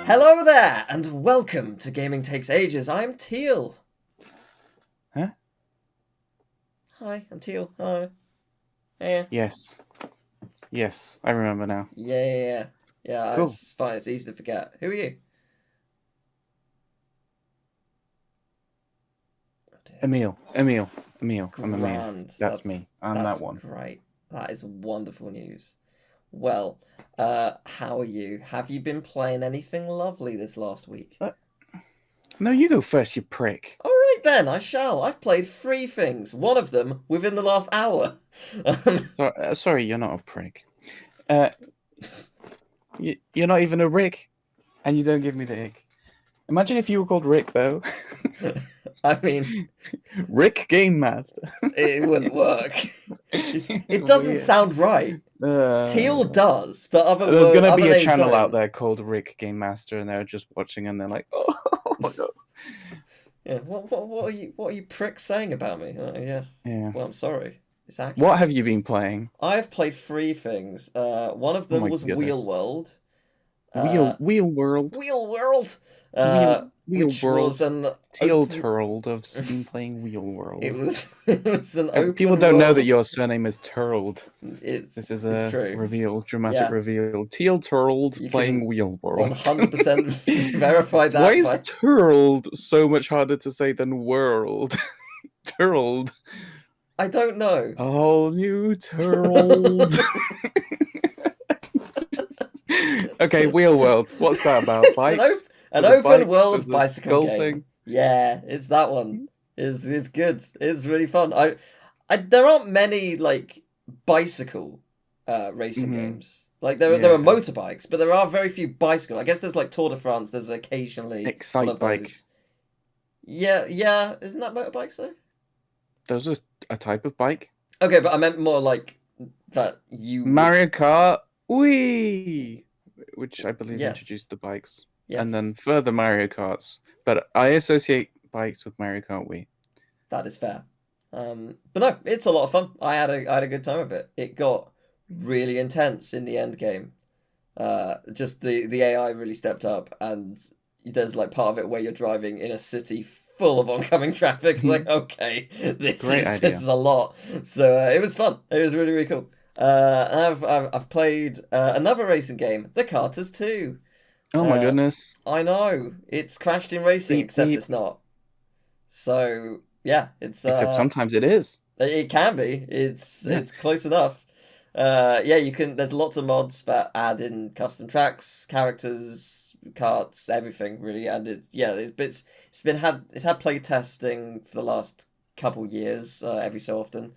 Hello there, and welcome to Gaming Takes Ages. I'm Teal. Huh? Hi, I'm Teal. Hi. Yeah. Yes. Yes, I remember now. Yeah. Cool. It's fine. It's easy to forget. Who are you? Oh, dear. Emil. I'm Emil. Grand. That's me. I'm That's that one. great. That is wonderful news. Well, how are you? Have you been playing anything lovely this last week? No, you go first, you prick. All right then, I shall. I've played 3 things. One of them within the last hour. Sorry, you're not a prick. You're not even a Rick, and you don't give me the ick. Imagine if you were called Rick, though. I mean, Rick Game Master. it wouldn't work. It doesn't Weird. sound right. Teal does, but There's gonna be a names channel don't. out there called Rick Game Master, and they're just watching, and they're like, "Oh no." Yeah. What are you pricks saying about me? Yeah. Yeah. Well, I'm sorry. It's accurate. What have you been playing? I've played 3 things. One of them my was goodness. Wheel World. Wheel World. Wheel World. Wheel Which World. was an Teal open... Turled of been playing Wheel World. It was an open. People don't know world. that your surname is Turled. This is a true. reveal, dramatic reveal. Teal Turled playing Wheel World. 100% verify that. Why is Turled so much harder to say than World? Turled. I don't know. A whole new Turled. Okay, Wheel World. What's that about? Bikes? An open world There's a bicycle skull game. thing. Yeah, it's that one. It's good. It's really fun. There aren't many like bicycle racing games. Like there are motorbikes, but there are very few bicycle. I guess there's like Tour de France. There's occasionally Excite one of bike. those. Yeah. Isn't that motorbikes though? Those are a type of bike. Okay, but I meant more like that you. Mario Kart Wii, which I believe Yes. introduced the bikes. Yes. And then further Mario Karts. But I associate bikes with Mario Kart Wii. That is fair. But no, it's a lot of fun. I had a good time with it. It got really intense in the end game. Just the AI really stepped up, and there's like part of it where you're driving in a city full of oncoming traffic. Like, okay, this is a lot. So it was fun. It was really, really cool. And I've played another racing game, The Carters 2. Oh my goodness. I know. It's Crash Team Racing, except it's not. So, yeah, it's... except sometimes it is. It can be. It's close enough. You can... There's lots of mods that add in custom tracks, characters, carts, everything, really. And it's had play testing for the last couple years, every so often.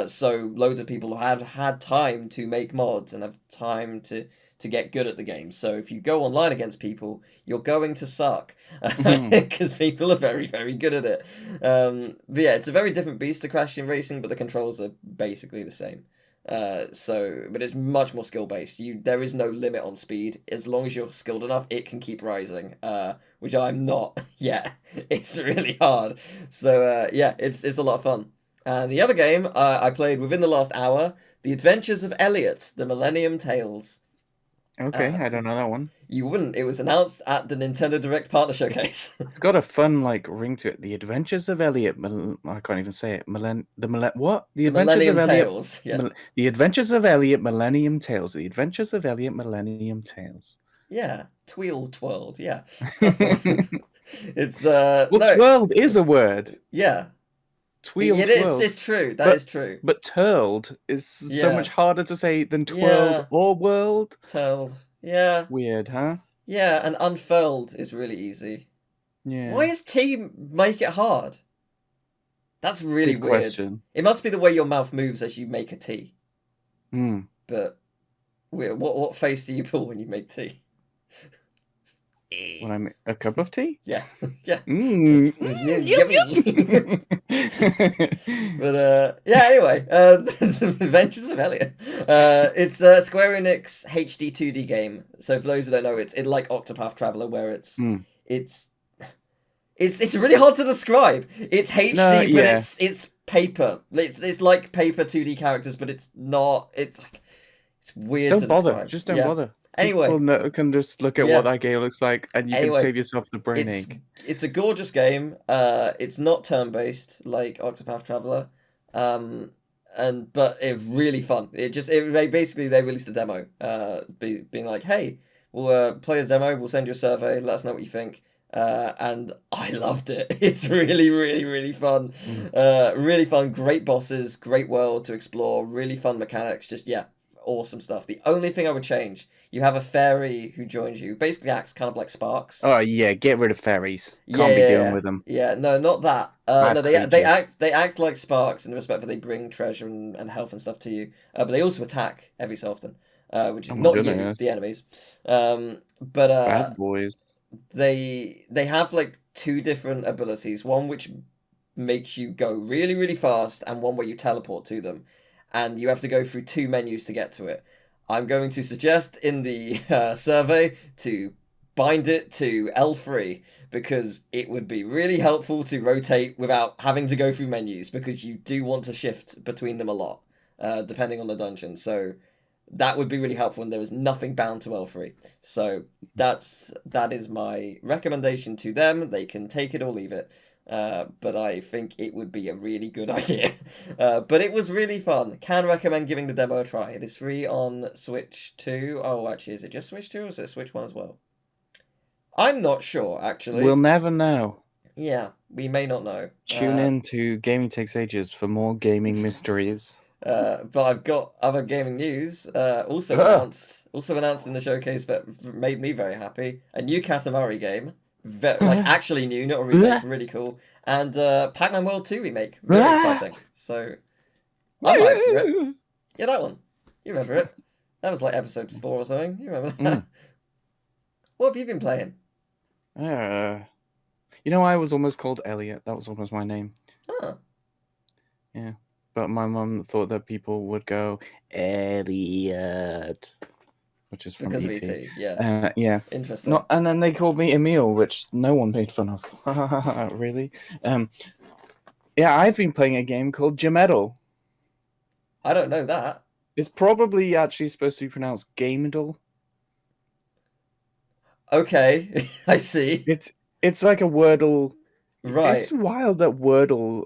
So loads of people have had time to make mods and have time to get good at the game. So if you go online against people, you're going to suck because people are very, very good at it. But yeah, it's a very different beast to Crash Team Racing, but the controls are basically the same. But it's much more skill based. There is no limit on speed. As long as you're skilled enough, it can keep rising. Which I'm not yet. It's really hard. So it's a lot of fun. And the other game I played within the last hour, The Adventures of Elliot, The Millennium Tales. Okay, I don't know that one. You wouldn't. It was announced at the Nintendo Direct Partner Showcase. It's got a fun ring to it. The Adventures of Elliot. I can't even say it. What? The Adventures of Elliot. Tales. Yeah. The Adventures of Elliot Millennium Tales. The Adventures of Elliot Millennium Tales. Yeah, Twirled. Yeah. That's it's Twirled is a word. Yeah. Twirled. It's true. That is true. But turled is so much harder to say than twirled or whirled. Turled. Yeah. Weird, huh? Yeah, and unfurled is really easy. Yeah. Why does T make it hard? That's really Good weird. question. It must be the way your mouth moves as you make a T. But what face do you pull when you make tea? When I make a cup of tea? Yeah. Yummy. But anyway, The Adventures of Elliot. It's a Square Enix HD 2D game. So for those who don't know, it's like Octopath Traveler, where it's really hard to describe. It's HD, but it's paper. It's like paper 2D characters, but it's not. It's like it's weird. Don't bother. Just don't bother. Anyway, can just look at what yeah. that game looks like, and you can Anyway, save yourself the brain it's ache. it's a gorgeous game. It's not turn-based like Octopath Traveler, um, but it's really fun. They released a demo, being like, hey, we'll play a demo. We'll send you a survey. Let us know what you think. And I loved it. It's really, really, really fun. Mm. Really fun. Great bosses. Great world to explore. Really fun mechanics. Just yeah, awesome stuff. The only thing I would change, you have a fairy who joins you. Basically acts kind of like Sparks. Oh yeah, get rid of fairies. Yeah, Can't be yeah, dealing yeah. with them. Yeah, no, not that. No, Bad they creatures. act like Sparks in the respect that they bring treasure and health and stuff to you. But they also attack every so often, which is Oh my not you, goodness. the enemies. But Bad boys. they have like two different abilities. One which makes you go really, really fast, and one where you teleport to them, and you have to go through two menus to get to it. I'm going to suggest in the survey to bind it to L3 because it would be really helpful to rotate without having to go through menus because you do want to shift between them a lot, depending on the dungeon. So that would be really helpful, and there is nothing bound to L3. So that is my recommendation to them. They can take it or leave it. But I think it would be a really good idea. But it was really fun. Can recommend giving the demo a try. It is free on Switch 2. Oh, actually, is it just Switch 2 or is it Switch 1 as well? I'm not sure, We'll actually. never know. Yeah, we may not know. Tune in to Gaming Takes Ages for more gaming mysteries. But I've got other gaming news. Ah. Also announced in the showcase that made me very happy. A new Katamari game, like actually new, not a remake. Really cool. And Pac-Man World 2 remake. Very exciting. So I'm hyped for it. Yeah, that one. You remember it? That was like episode 4 or something. You remember that? What have you been playing? I was almost called Elliot. That was almost my name. Oh, Yeah. But my mum thought that people would go Elliot, which is from because of E.T. ET. Yeah. Yeah. Interesting. And then they called me Emil, which no one made fun of. Really? Yeah, I've been playing a game called Gemedal. I don't know that. It's probably actually supposed to be pronounced Gamedal. Okay, I see. It's like a Wordle. Right. It's wild that Wordle,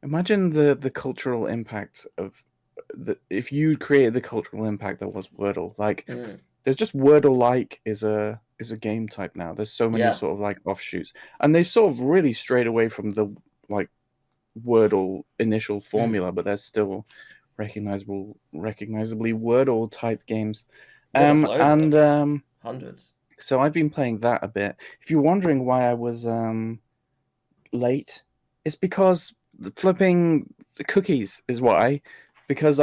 imagine the cultural impact of if you created the cultural impact that was Wordle. Like, there's just Wordle is a game type now. There's so many sort of like offshoots, and they sort of really strayed away from the like Wordle initial formula, but there's still recognizably Wordle type games. Yeah, there's loads of them. Hundreds. So I've been playing that a bit. If you're wondering why I was late, it's because flipping the cookies is why. Because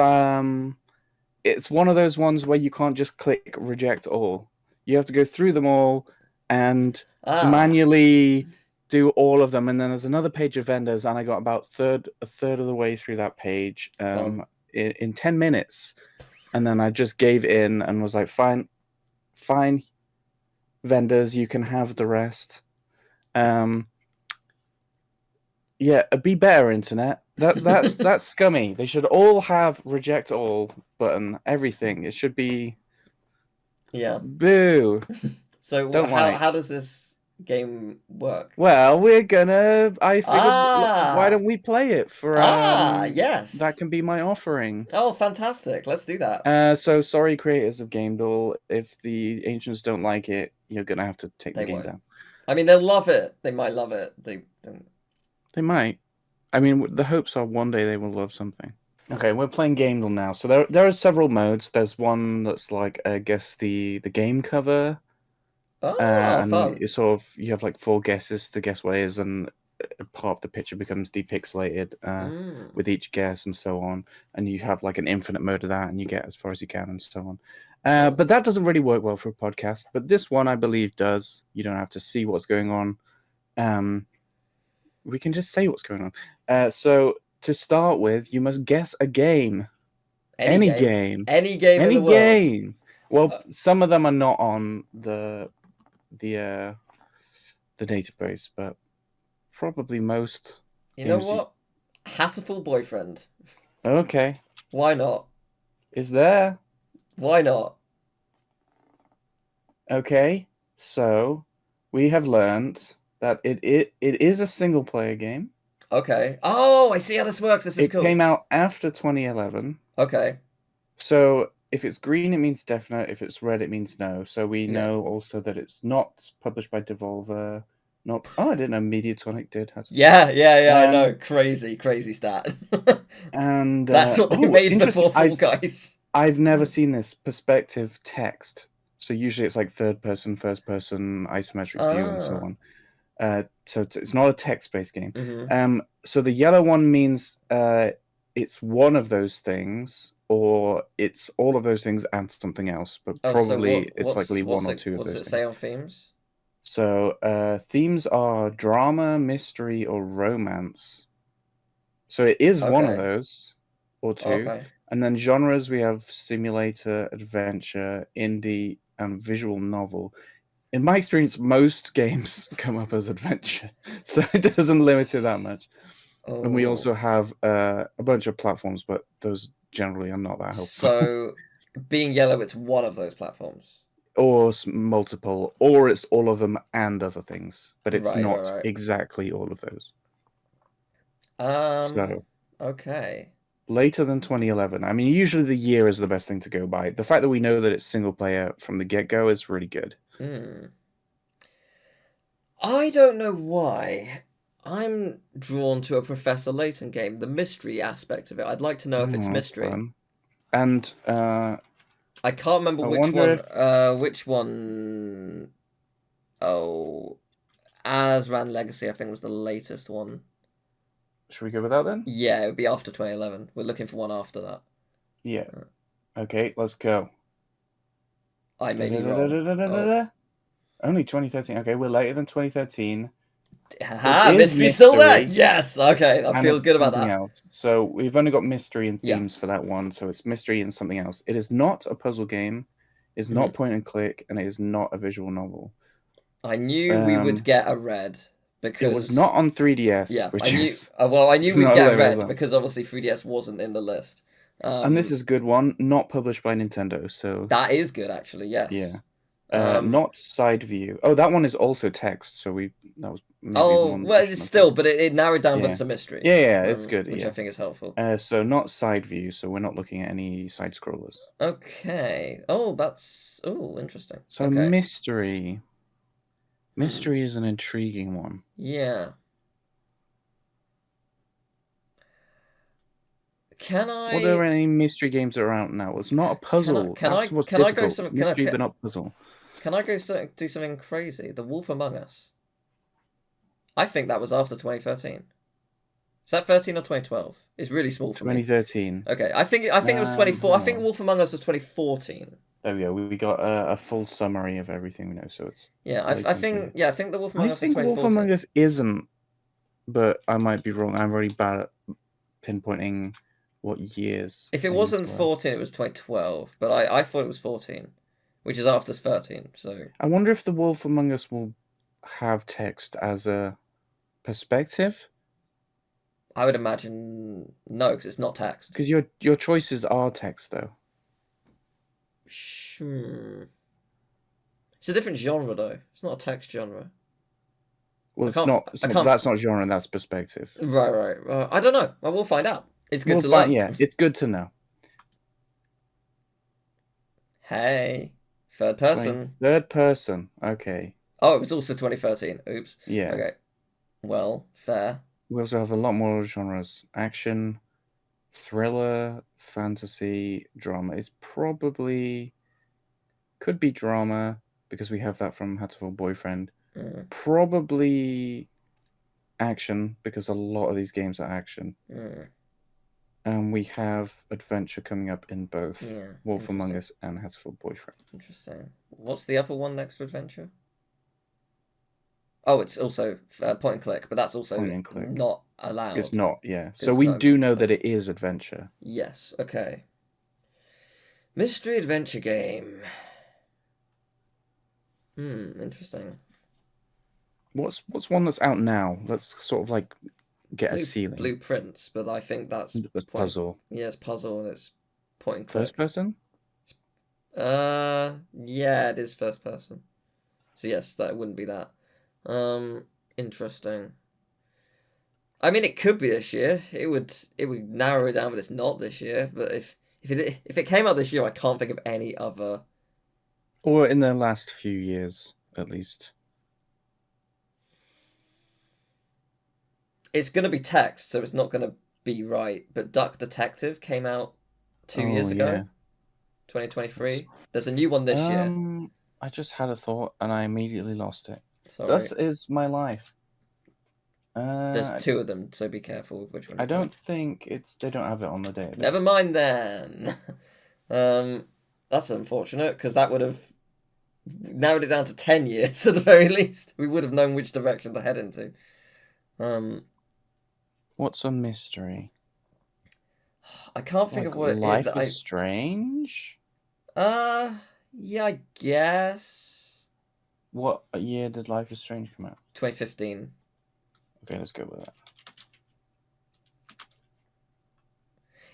it's one of those ones where you can't just click reject all. You have to go through them all and manually do all of them. And then there's another page of vendors, and I got about a third of the way through that page in 10 minutes. And then I just gave in and was like, fine, vendors, you can have the rest. Yeah, be better, internet. That's scummy. They should all have reject all button. Everything. It should be. Yeah. Boo. So how does this game work? Well, we're gonna. I figured. Why don't we play it for? Yes. That can be my offering. Oh, fantastic! Let's do that. So sorry, creators of Gamedall. If the ancients don't like it, you're gonna have to take the game down. I mean, they'll love it. They might love it. They don't. They might. I mean, the hopes are one day they will love something. Okay, we're playing Gamedall now. So there are several modes. There's one that's like, I guess, the game cover. Oh, and fun. You have like 4 guesses to guess what it is, and part of the picture becomes depixelated with each guess and so on. And you have like an infinite mode of that, and you get as far as you can and so on. But that doesn't really work well for a podcast. But this one, I believe, does. You don't have to see what's going on. We can just say what's going on. So to start with, you must guess a game. Any game. Any game in the world. Game. Well, some of them are not on the database, but probably most. You know what? Hatterful Boyfriend. Okay. Why not? Is there? Why not? Okay, so we have learned that it is a single player game. Okay. Oh, I see how this works. This is It cool. came out after 2011. Okay. So if it's green, it means definite. If it's red, it means no. So we Yeah. know also that it's not published by Devolver. Not. Oh, I didn't know Mediatonic did. Had Yeah, I Um, know. Crazy stat. and That's what they oh, made interesting. before Fall Guys. I've never seen this perspective text. So usually it's like third person, first person, isometric view, and so Ah. on. So it's not a text-based game. Mm-hmm. So the yellow one means it's one of those things, or it's all of those things and something else. But Oh, so probably it's likely one or two of what's those it say things. on themes? So themes are drama, mystery, or romance. So it is one of Okay. those, or two. Okay. And then genres we have simulator, adventure, indie, and visual novel. In my experience, most games come up as adventure, so it doesn't limit it that much. And we also Oh. have a bunch of platforms, but those generally are not that helpful. So being yellow, it's one of those platforms. Or multiple, or it's all of them and other things, but it's not Right. exactly all of those. So Okay. later than 2011. I mean, usually the year is the best thing to go by. The fact that we know that it's single player from the get-go is really good. I don't know why. I'm drawn to a Professor Layton game, the mystery aspect of it. I'd like to know if it's Oh, that's mystery. fun. And I can't remember I which wonder one. if Which one? Oh, Azran Legacy, I think, was the latest one. should we go with that then? Yeah, it would be after 2011. We're looking for one after that. Yeah. Okay, let's go. I may be wrong. Oh. Only 2013. Okay, we're later than 2013. It Haha, is mystery's still there! mystery, Yes! Okay, that and feels it's good about something that. else. So we've only got mystery and Yeah. themes for that one. So it's mystery and something else. It is not a puzzle game. It's not point and click, and it is not a visual novel. I knew we would get a red It was not because on 3DS, yeah, which I knew. is I knew it's we'd not get a hilarious. red because obviously 3DS wasn't in the list. And this is a good one, not published by Nintendo, so that is good actually. Yes. yeah. Not side view. Oh, that one is also text, so that was maybe Oh one that well, we it's shouldn't have still, picked. but it narrowed down that Yeah. it's a mystery. Yeah, it's good. Which I Yeah. think is helpful. So not side view, so we're not looking at any side scrollers. Okay. Oh, that's interesting. So Okay. mystery. Mystery is an intriguing one. Yeah. Can I? What are any mystery games that are out now? It's not a puzzle. That's what's can I go difficult. some? Mystery, but not puzzle. Can I go do something crazy? The Wolf Among Us. I think that was after 2013. Is that 13 or 2012? It's really small for me. 2013. Okay, I think it was 24. I think Wolf Among Us was 2014. There we go. We got a full summary of everything we know. So it's I think the Wolf Among Us was 2014. Wolf Among Us isn't, but I might be wrong. I'm really bad at pinpointing what years. If it wasn't 14, it was 2012. But I thought it was 14, which is after 13. So I wonder if the Wolf Among Us will have text as a perspective. I would imagine no, because it's not text. Because your choices are text, though. It's a different genre, though. It's not a text genre. Well, it's not. That's not genre. That's perspective. Right. I don't know. I will find out. It's good to learn. Yeah, it's good to know. Hey, third person. Third person. Okay. Oh, it was also 2013. Oops. Yeah. Okay. Well, fair. We also have a lot more genres: action, thriller, fantasy, drama. It's probably could be drama because we have that from Hatoful Boyfriend. Probably action because a lot of these games are action. And we have adventure coming up in both Wolf Among Us and Hatoful Boyfriend. Interesting. What's the other one next to adventure? Oh, it's also point and click, but that's also not allowed. It's not, yeah. So we do know that it is adventure. Yes, okay. Mystery adventure game. Interesting. What's one that's out now? Let's sort of like get a ceiling. Blueprints, but I think that's puzzle. Yeah, it's puzzle and it's point and click. First person? Yeah, it is first person. So yes, that wouldn't be that. Interesting. I mean, it could be this year. It would narrow it down, but it's not this year. But if it came out this year, I can't think of any other. Or in the last few years, at least. It's gonna be text, so it's not gonna be right. But Duck Detective came out two Oh, years ago, yeah. 2023. There's a new one this year. I just had a thought and I immediately lost it. Sorry. Thus is my life. There's Uh, two of them, so be careful with which one I you pick. don't think they don't have it on the database. Never mind then. um, that's unfortunate because that would have narrowed it down to 10 years at the very least. We would have known which direction to head into. Um, What's a mystery? I can't think Like of what it is. Life is Strange? Yeah, I guess What year did Life is Strange come out? 2015. Okay, let's go with that.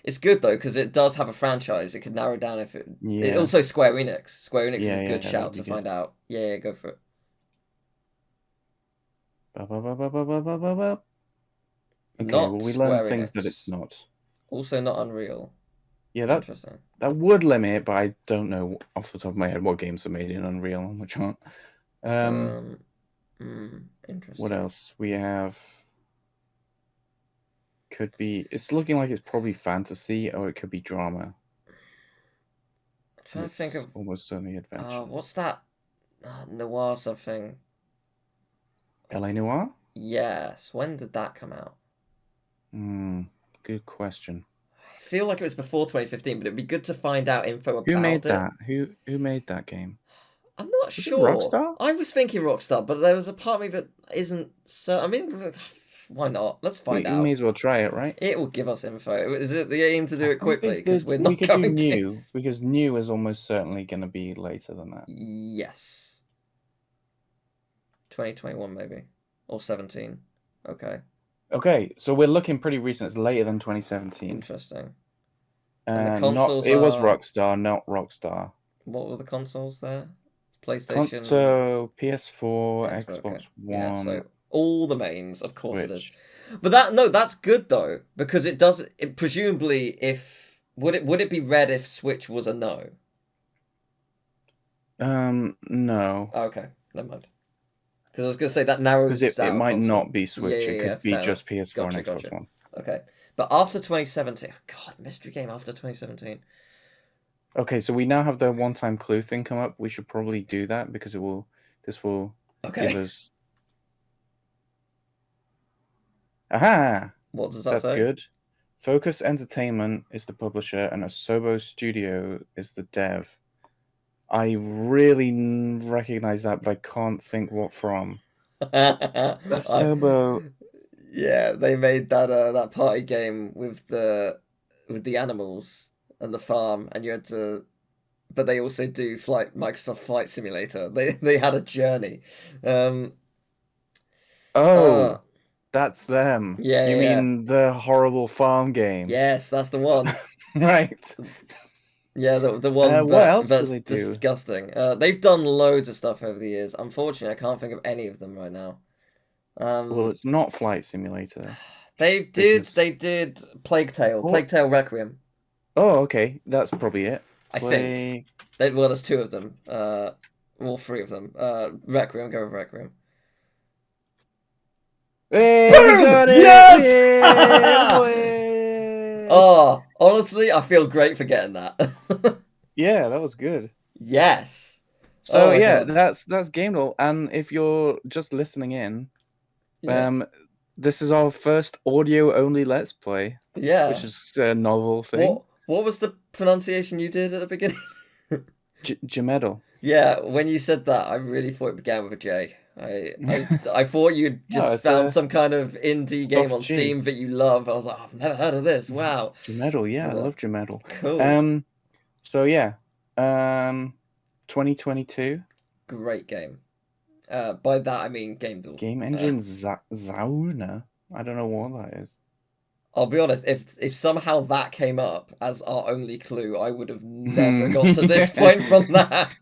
It's good though because it does have a franchise. It could narrow down if it. Yeah. Also, Square Enix. Square Enix is a good Yeah, shout that'd be to good. find out. Yeah, go for it. Okay, Not well, we learned Square things that it's Enix. not. Also, not Unreal. Yeah, that Interesting. would limit it, but I don't know off the top of my head what games are made in Unreal and which aren't. Interesting. What else? We have. Could be. It's looking like it's probably fantasy, or it could be drama. I'm trying to think of. Almost certainly adventure. What's that? Noir something. LA Noir? Yes. When did that come out? Good question. I feel like it was before 2015, but it'd be good to find out info about Who made it. that? Who made that game? I'm not Was it sure. Rockstar? I was thinking Rockstar, but there was a part of me that isn't so. I mean, why not? Let's find We out. may as well try it, right? It will give us info. Is it the aim to do it quickly? Because we're we not could going do to. new, because new is almost certainly going to be later than that. Yes. 2021 maybe. Or 17. Okay. Okay, so we're looking pretty recent. It's later than 2017. Interesting. And the consoles it was are... Rockstar, not Rockstar. What were the consoles there? PlayStation. So PS4, Xbox, Xbox okay. One, Yeah, so all the mains, of course it is. Switch. But that's good though, because it presumably if would it be red if Switch was a no? No. Okay, never mind. Because I was gonna say that narrows Because it out might console. not be Switch. Yeah, It could be fair just enough. PS4 and Gotcha. Xbox One. Okay, but after 2017, God, mystery game after 2017. Okay, so we now have the one-time clue thing come up. We should probably do that because this will give us. Aha! What does that That's say? good. Focus Entertainment is the publisher, and Asobo Studio is the dev. I really recognize that, but I can't think what from. Asobo. Yeah, they made that party game with the animals and the farm, and you had to. But they also do Microsoft Flight Simulator. They had a journey. That's them. Yeah, You yeah. mean the horrible farm game? Yes, that's the one. Right. Yeah, the one what else that's do they do? disgusting. They've done loads of stuff over the years. Unfortunately, I can't think of any of them right now. Well, it's not Flight Simulator. They did Plague Tale, Plague Tale Requiem. Oh, okay, that's probably it. I think. Well, there's two of them. All three of them. Requiem, go with Requiem. Hey, Boom! we got it! Yes! Oh, honestly, I feel great for getting that. Yeah, that was good. Yes. So yeah, God. that's Game Doll, and if you're just listening in, this is our first audio only Let's Play. Yeah. Which is a novel thing. What was the pronunciation you did at the beginning? Jamedal. Yeah, when you said that, I really thought it began with a J. I thought you'd just found some kind of indie game on Steam that you love. I was like, I've never heard of this. Wow. Jamedal, yeah, I love Jamedal. Cool. So yeah, 2022. Great game. By that I mean Game Duel. Game Engine Zauna. I don't know what that is. I'll be honest, if somehow that came up as our only clue, I would have never got to this point from that.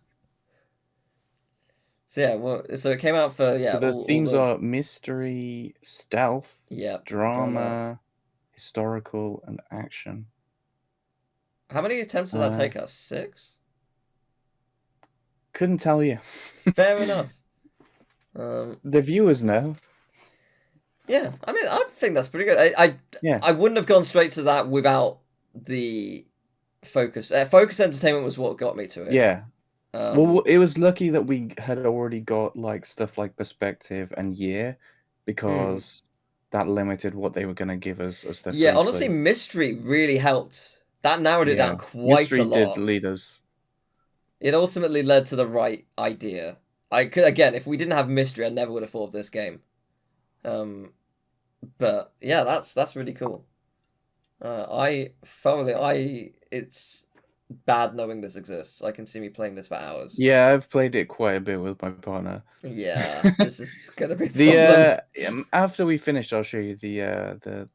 So yeah, well, so it came out for So the all themes the are mystery, stealth, drama, historical, and action. How many attempts did that take us? 6? Couldn't tell you. Fair enough. The viewers know. Yeah, I mean, I think that's pretty good. I wouldn't have gone straight to that without the focus. Focus Entertainment was what got me to it. Yeah. Well, it was lucky that we had already got like stuff like perspective and year, because that limited what they were going to give us as their Yeah, free honestly, clue. mystery really helped. That narrowed it down quite mystery a lot. did lead us. It ultimately led to the right idea. Again, if we didn't have mystery, I never would have thought of this game. But yeah, that's really cool. It's bad knowing this exists. I can see me playing this for hours. Yeah, I've played it quite a bit with my partner. Yeah, this is gonna be a problem. After we finish, I'll show you the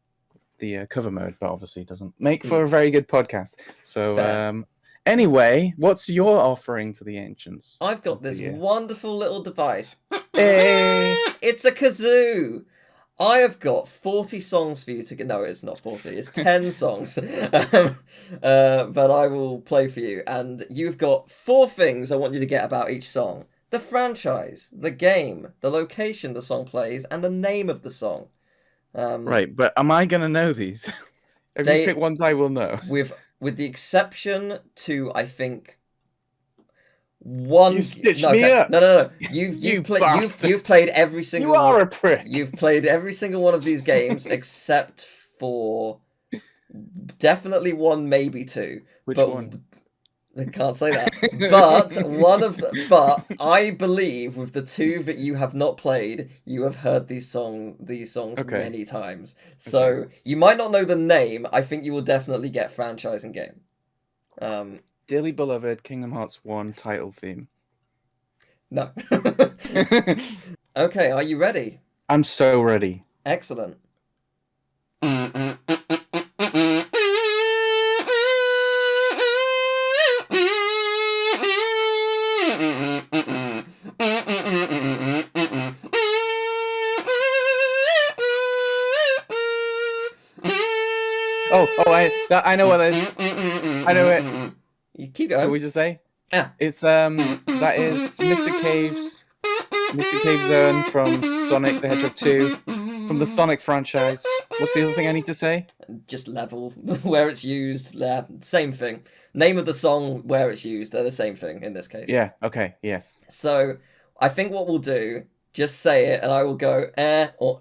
cover mode, but obviously it doesn't make for a very good podcast. So anyway, what's your offering to the ancients? I've got this wonderful little device. Hey. It's a kazoo. I have got 40 songs for you to get. No, it's not 40. It's 10 songs. But I will play for you. And you've got 4 things I want you to get about each song. The franchise, the game, the location the song plays, and the name of the song. Right, but am I going to know these? If you pick ones I will know. With the exception to, I think... You stitched me up. No. You've played every single. You are a prick. You've played every single one of these games except for definitely 1, maybe 2. Which one? I can't say that. But I believe with the 2 that you have not played, you have heard these songs many times. So you might not know the name. I think you will definitely get franchise and game. Dearly Beloved, Kingdom Hearts 1 title theme. No. Okay, are you ready? I'm so ready. Excellent. I know what that is. I know it. You keep going. What would you say? Yeah. It's that is Mr. Cave Zone from Sonic the Hedgehog 2, from the Sonic franchise. What's the other thing I need to say? Just level, where it's used, same thing. Name of the song, where it's used, they're the same thing in this case. Yeah, okay, yes. So, I think what we'll do, just say it, and I will go or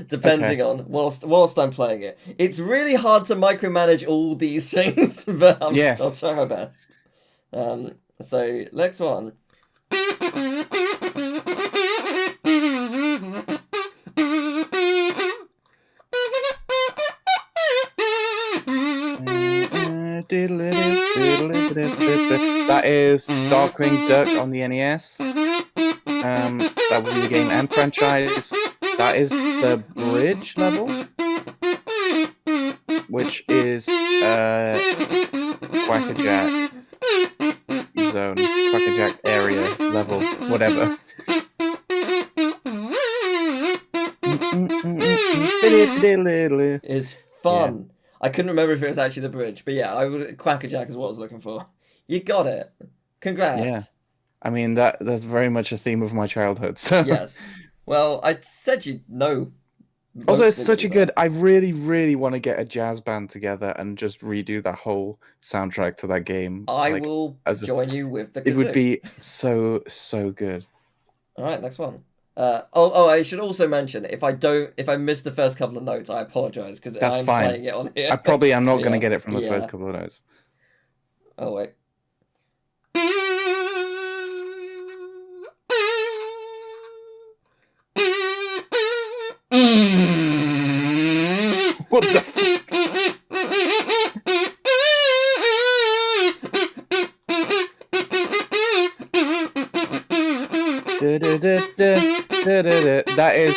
depending on whilst I'm playing it. It's really hard to micromanage all these things, but I'll try my best. So next one. That is Darkwing Duck on the NES. That was the game and franchise. That is the bridge level, which is Quackerjack zone, Quackerjack area level, whatever. It's fun. Yeah. I couldn't remember if it was actually the bridge, but yeah, Quackerjack is what I was looking for. You got it. Congrats. Yeah. I mean, that's very much a theme of my childhood. So. Yes. Well, I said you'd know. Also, it's such a good... I really, really want to get a jazz band together and just redo that whole soundtrack to that game. I will join you with the kazoo. It would be so, so good. All right, next one. I should also mention, if I miss the first couple of notes, I apologize, because I'm fine. Playing it on here. I probably am not going to get it from the first couple of notes. Oh, wait. What the fuck? That is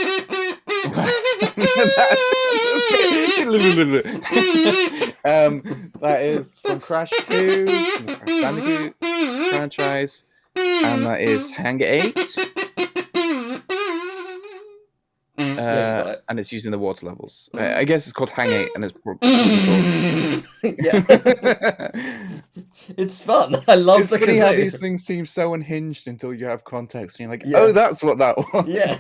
That is from Crash 2, from the Crash Bandicoot franchise, and that is Hang 8. Yeah, you got it. And it's using the water levels. I guess it's called Hang 8, and it's probably Yeah. It's fun. I love it's the funny how kazoo. these things seem so unhinged until you have context, and you're like, Yeah. oh, that's what that was. Yeah.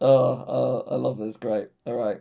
Oh, I love this. Great. All right.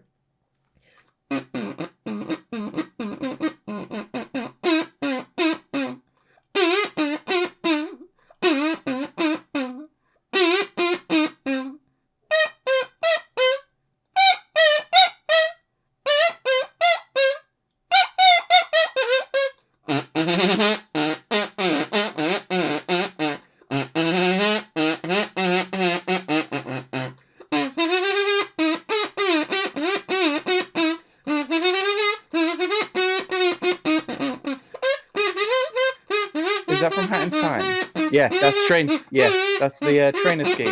Is that from Hat in Time? Yeah, that's train. Yeah, that's the train escape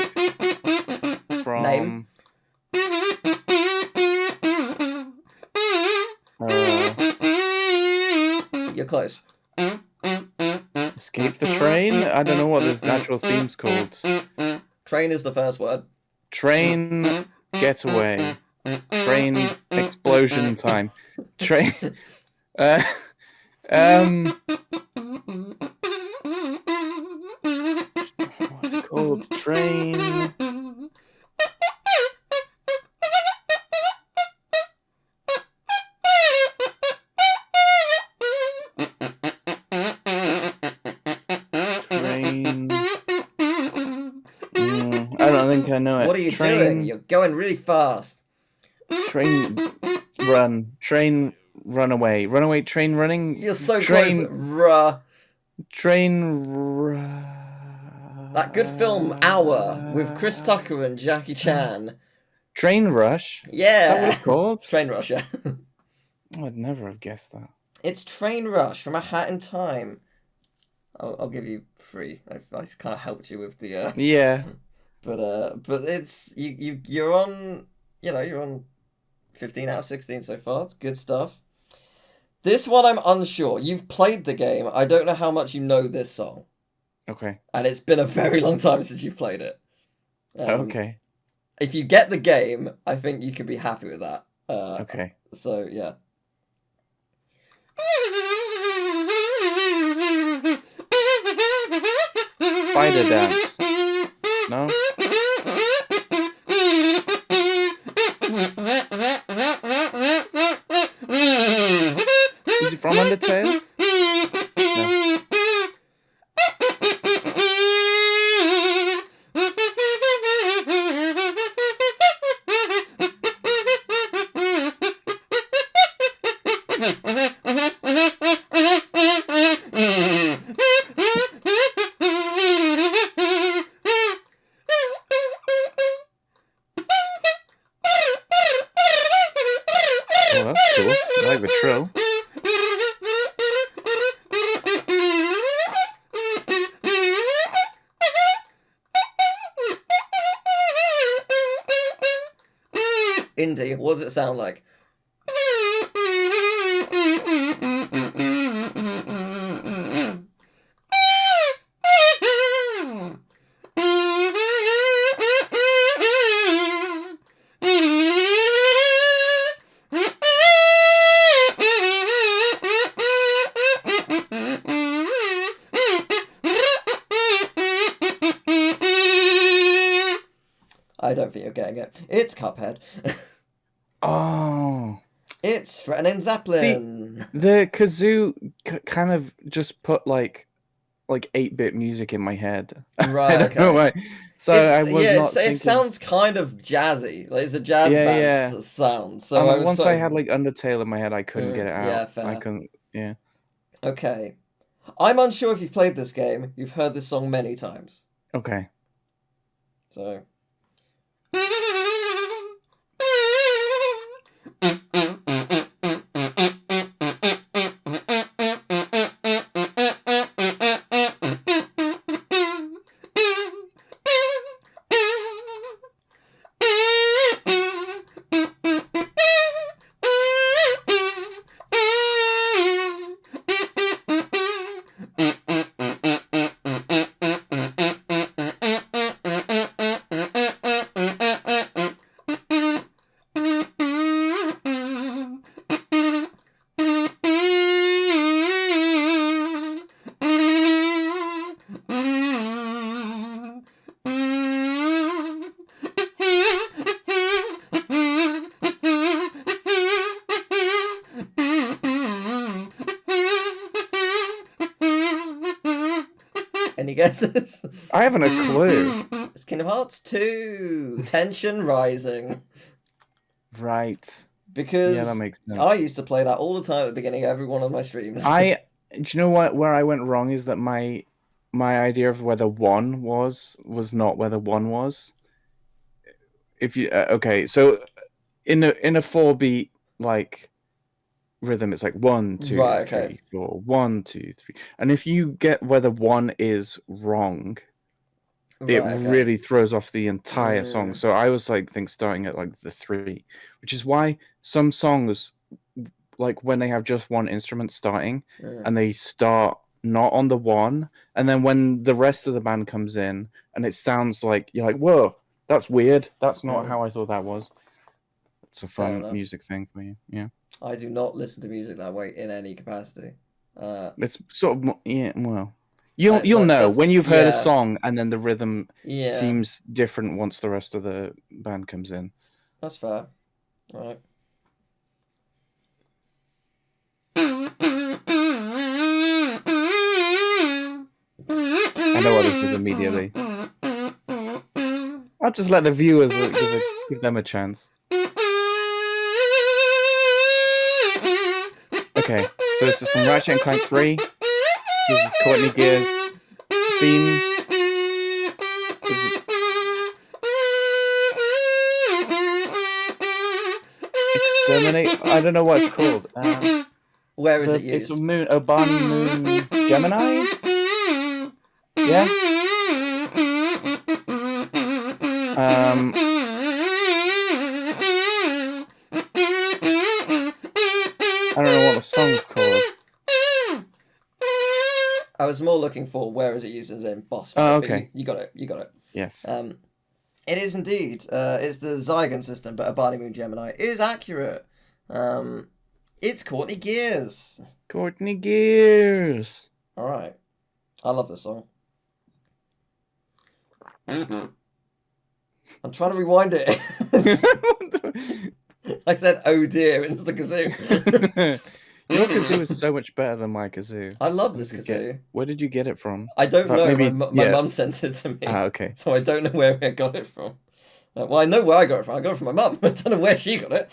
from. Name? You're close. Escape the train? I don't know what this actual theme's called. Train is the first word. Train getaway. Train explosion time. Train. What's it called? Train. I don't think I know it. What are you doing? You're going really fast. Train run. Train run away. Run away. Train running. You're so train, close. Ruh. Train. That good film Hour with Chris Tucker and Jackie Chan. Train Rush. Yeah. Is that what it's called? Train Rush. Yeah. I'd never have guessed that. It's Train Rush from A Hat in Time. I'll give you 3. I kind of helped you with the. Yeah. But it's you're on you're on 15 out of 16 so far. It's good stuff. This one I'm unsure. You've played the game. I don't know how much you know this song. Okay. And it's been a very long time since you've played it. Okay. If you get the game, I think you can be happy with that. Okay. So yeah. Spider dance. No. Is it from Undertale? No. Oh, that's cool. I like the trill. Indie, what does it sound like? I don't think you're getting it. It's Cuphead. Oh. It's Fred and Zeppelin. See, the kazoo kind of just put like 8-bit music in my head. Right, I don't know why. So I was not thinking... it sounds kind of jazzy. Like it's a jazz band sound. So once I had like Undertale in my head, I couldn't get it out. Yeah, fair. I couldn't. Yeah. Okay. I'm unsure if you've played this game. You've heard this song many times. Okay. So. Any guesses? I haven't a clue. It's Kingdom Hearts 2. Tension Rising. Right. Because Yeah, that makes sense. I used to play that all the time at the beginning of every one of my streams. Do you know what? Where I went wrong is that my idea of where the 1 was not where the 1 was. If you okay, so in a 4-beat like rhythm, it's like 1, 2, Right, 3, okay. 4, 1, 2, 3, and if you get where the 1 is wrong, it Right, okay. really throws off the entire song. So I was like, starting at like the 3, which is why some songs, like when they have just one instrument starting, and they start not on the 1, and then when the rest of the band comes in, and it sounds like you're like, whoa, that's weird. That's not how I thought that was. It's a fun music thing for you. Yeah. I do not listen to music that way in any capacity. It's sort of well, you'll know when you've heard a song and then the rhythm seems different once the rest of the band comes in. That's fair. All right. I know what this is immediately. I'll just let the viewers give them a chance. Okay, so this is from Ratchet and Clank 3. This is Courtney Gear's theme. Exterminate? I don't know what it's called. Where is it used? It's a moon, Obani Moon Gemini? Yeah? I don't know what the song's called. I was more looking for where is it used as in boss fight. Oh, okay. You got it. You got it. Yes. It is indeed. It's the Zygon system, but Obani Moon Gemini is accurate. It's Courtney Gears. Courtney Gears. All right. I love this song. I'm trying to rewind it. I said, oh dear, into the kazoo. Your kazoo is so much better than my kazoo. I love this kazoo. Where did you get it from? I don't know. My mum sent it to me. Ah, okay. So I don't know where I got it from. Well, I know where I got it from. I got it from my mum. I don't know where she got it.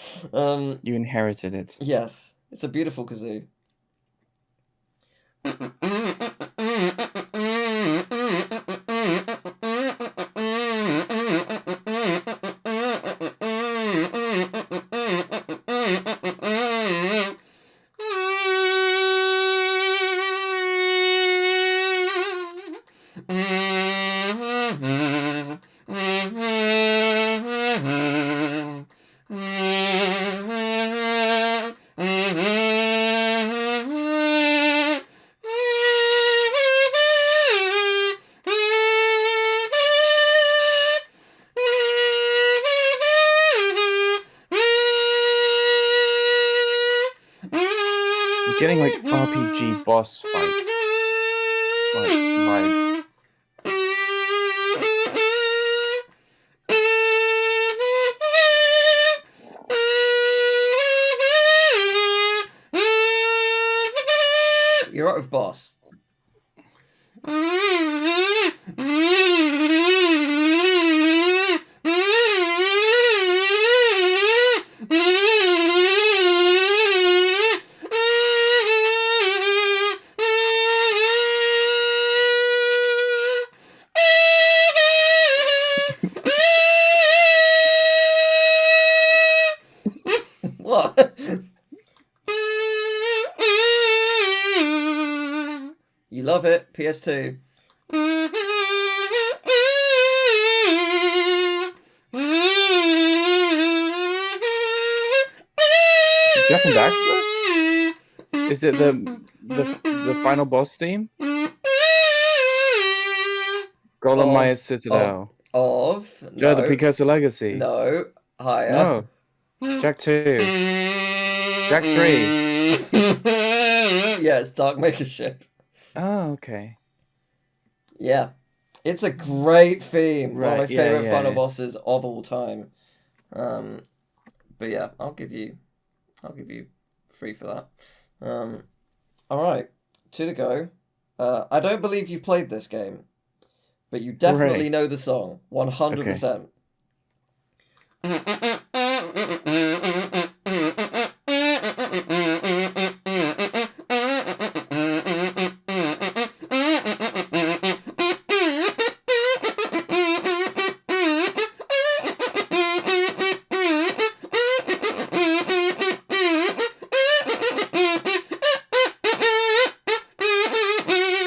You inherited it. Yes. It's a beautiful kazoo. Getting like RPG boss fight vibes. You're out of boss. What? You love it, PS2. Jack and Daxter? Is it the final boss theme? Golem Maya's Citadel. No. The Precursor Legacy. No. Higher. No. Jack 2. Jack 3. Yeah, it's Dark Maker Ship. Oh, okay. Yeah. It's a great theme. Right, One of my favorite final bosses of all time. But yeah, I'll give you 3 for that. All right, 2 to go. I don't believe you've played this game, but you definitely Hooray. know the song. Okay. 100%.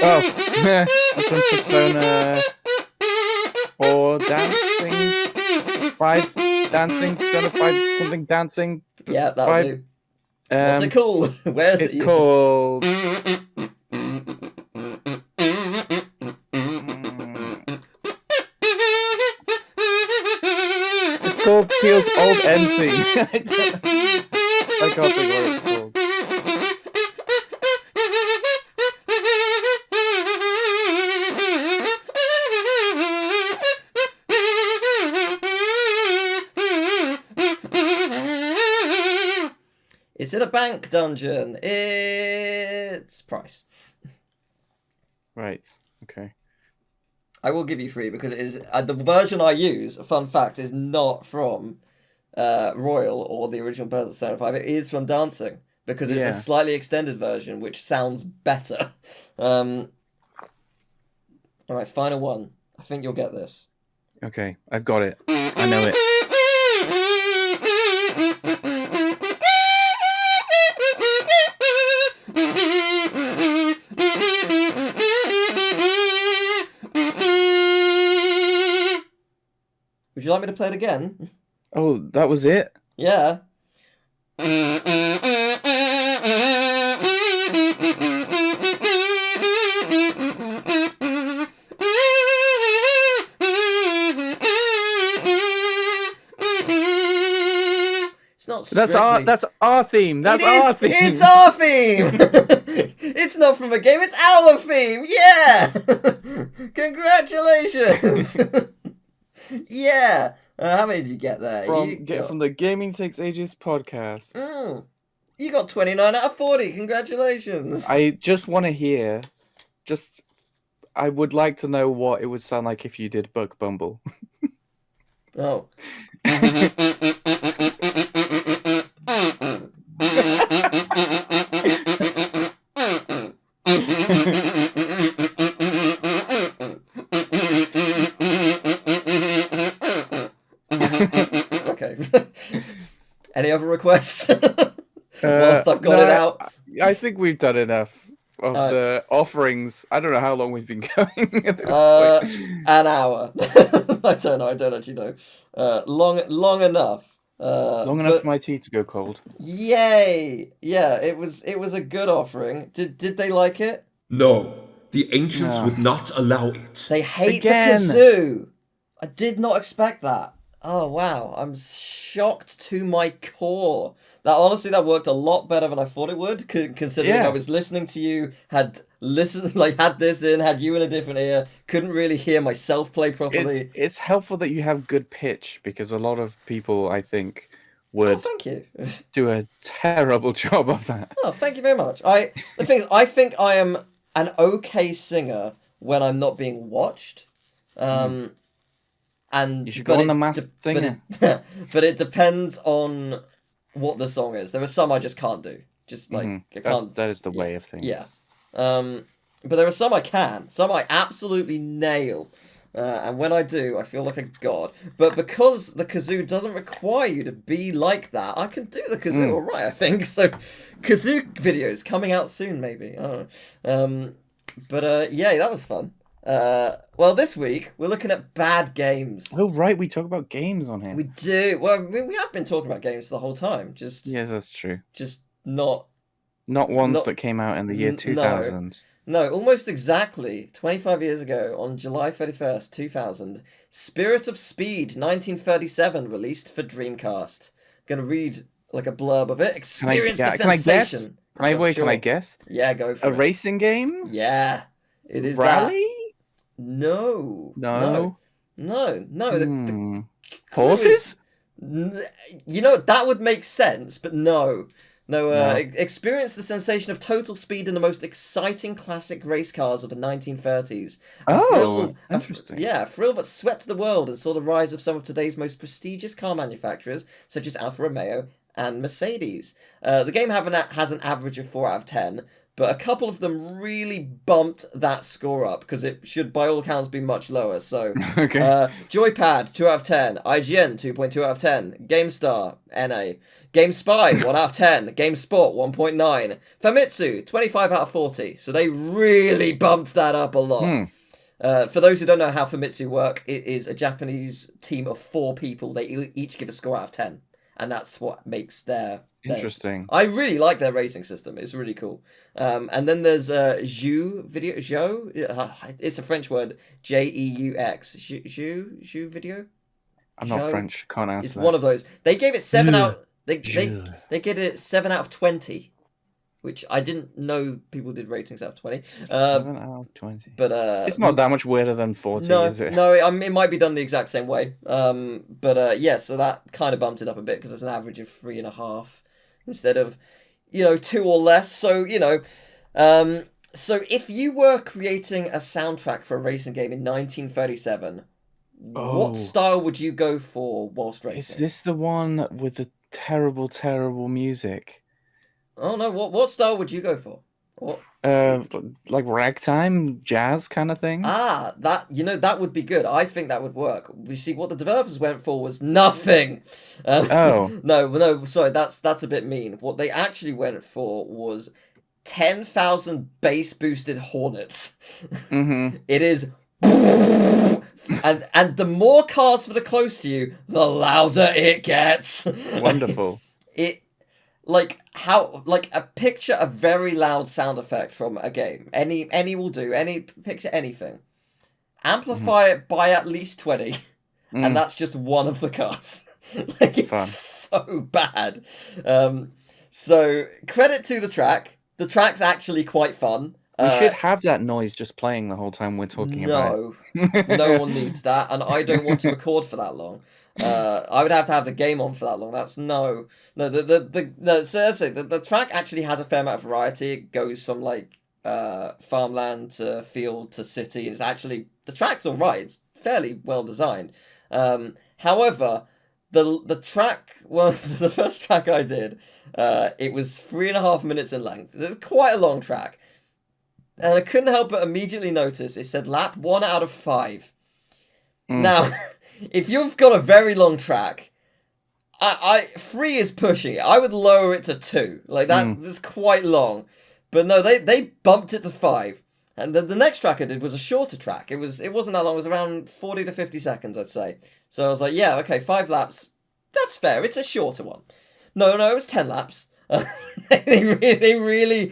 Oh, that's from Persona 4 dancing, 5 dancing, Persona 5 something dancing, Yeah, that'll 5. do. What's it called? Where's It's it? called. It's called Teal's Old End Theme. I can't think what it's called. It's in a bank dungeon. It's Price. Right. Okay. I will give you 3 because it is the version I use. Fun fact, is not from Royal or the original Persona 5. It is from Dancing because it's Yeah. a slightly extended version which sounds better. All right, final one. I think you'll get this. Okay. I've got it. I know it. Would you like me to play it again? Oh, that was it? Yeah. It's not strictly... That's our theme. That's It is! our theme. It's our theme! It's not from a game, it's our theme! Yeah! Congratulations! Yeah! How many did you get there? From the Gaming Takes Ages podcast. You got 29 out of 40. Congratulations! I just want to hear. I would like to know what it would sound like if you did Bug Bumble. Oh. Okay. Any other requests? Whilst I've got it out. I think we've done enough of the offerings. I don't know how long we've been going at this point. An hour. I don't know. I don't actually know. Long enough. Long enough for my tea to go cold. Yay! Yeah, it was a good offering. Did they like it? No, the ancients would not allow it. They hate Again. the kazoo. I did not expect that. Oh wow, I'm shocked to my core. That worked a lot better than I thought it would. Considering I was listening to you, had this in, had you in a different ear, couldn't really hear myself play properly. It's helpful that you have good pitch because a lot of people, I think, would thank you. do a terrible job of that. Oh, thank you very much. I think I am an okay singer when I'm not being watched. And you should go on The Masked Singer. But it depends on what the song is. There are some I just can't do. Just like I can't. That is the way of things. Yeah. But there are some I can. Some I absolutely nail. And when I do, I feel like a god. But because the kazoo doesn't require you to be like that, I can do the kazoo all right, I think. So, kazoo videos coming out soon, maybe. I don't know. But yeah, that was fun. Well, this week we're looking at bad games. Oh right, we talk about games on here. We do. Well, we have been talking about games the whole time. Yes, that's true. Just not ones that came out in the year 2000. No, almost exactly 25 years ago on July 31st, 2000, Spirit of Speed 1937 released for Dreamcast. Gonna read like a blurb of it. Experience the sensation. Can I guess? Yeah, go for it. A racing game? Yeah. It is Rally? No. Horses? You know, that would make sense, but no. No, No. experience the sensation of total speed in the most exciting classic race cars of the 1930s. Oh, interesting. Yeah, a thrill that swept the world and saw the rise of some of today's most prestigious car manufacturers, such as Alfa Romeo and Mercedes. The game has an average of 4 out of 10, but a couple of them really bumped that score up because it should, by all accounts, be much lower. So, Okay. Joypad 2 out of 10, IGN 2.2 out of 10, GameStar NA, GameSpy 1 out of 10, GameSpot 1.9, Famitsu 25 out of 40. So they really bumped that up a lot. For those who don't know how Famitsu work, it is a Japanese team of 4 people. They each give a score out of 10, and that's what makes their Interesting. I really like their rating system. It's really cool. And then there's Jeux video. It's a French word. Jeux. Jeux video. I'm not Jeux? French. Can't answer It's that. one of those. They gave it 7 out. They Jeux. gave it 7 out of 20, which I didn't know people did ratings out of 20. 7 out of 20. But It's not that much weirder than 40, no, is it? no, it might be done the exact same way. Yeah, so that kind of bumped it up a bit because it's an average of 3.5 instead of, 2 or less. So, so if you were creating a soundtrack for a racing game in 1937, what style would you go for whilst racing? Is this the one with the terrible, terrible music? Oh no, what style would you go for? What? Like ragtime, jazz kind of thing? That would be good. I think that would work. You see, what the developers went for was nothing. No, sorry, that's a bit mean. What they actually went for was 10,000 bass boosted hornets. Mm-hmm. It is, and the more cars that are close to you, the louder it gets. Wonderful. A picture a very loud sound effect from a game. Any will do. Picture anything. Amplify it by at least 20, and that's just one of the cars. It's so bad. So credit to the track. The track's actually quite fun. We should have that noise just playing the whole time we're talking about it. No one needs that, and I don't want to record for that long. I would have to have the game on for that long. That's no. Seriously, the track actually has a fair amount of variety. It goes from farmland to field to city. It's actually, the track's alright. It's fairly well designed. However, the track, well, the first track I did, it was 3.5 minutes in length. It's quite a long track. And I couldn't help but immediately notice it said lap 1 out of 5. Now, if you've got a very long track, 3 is pushing it. I would lower it to 2. That's quite long. But no, they bumped it to 5. And the next track I did was a shorter track. It wasn't that long. It was around 40 to 50 seconds, I'd say. So I was like, yeah, okay, 5 laps. That's fair. It's a shorter one. No, it was 10 laps. They really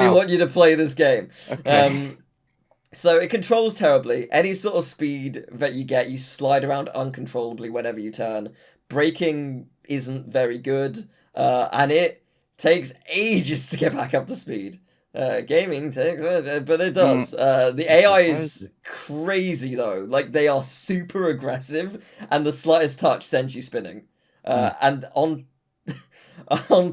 want you to play this game. Okay. So it controls terribly. Any sort of speed that you get, you slide around uncontrollably whenever you turn. Braking isn't very good, and it takes ages to get back up to speed. Gaming takes, but it does. The AI is crazy though. They are super aggressive, and the slightest touch sends you spinning. And on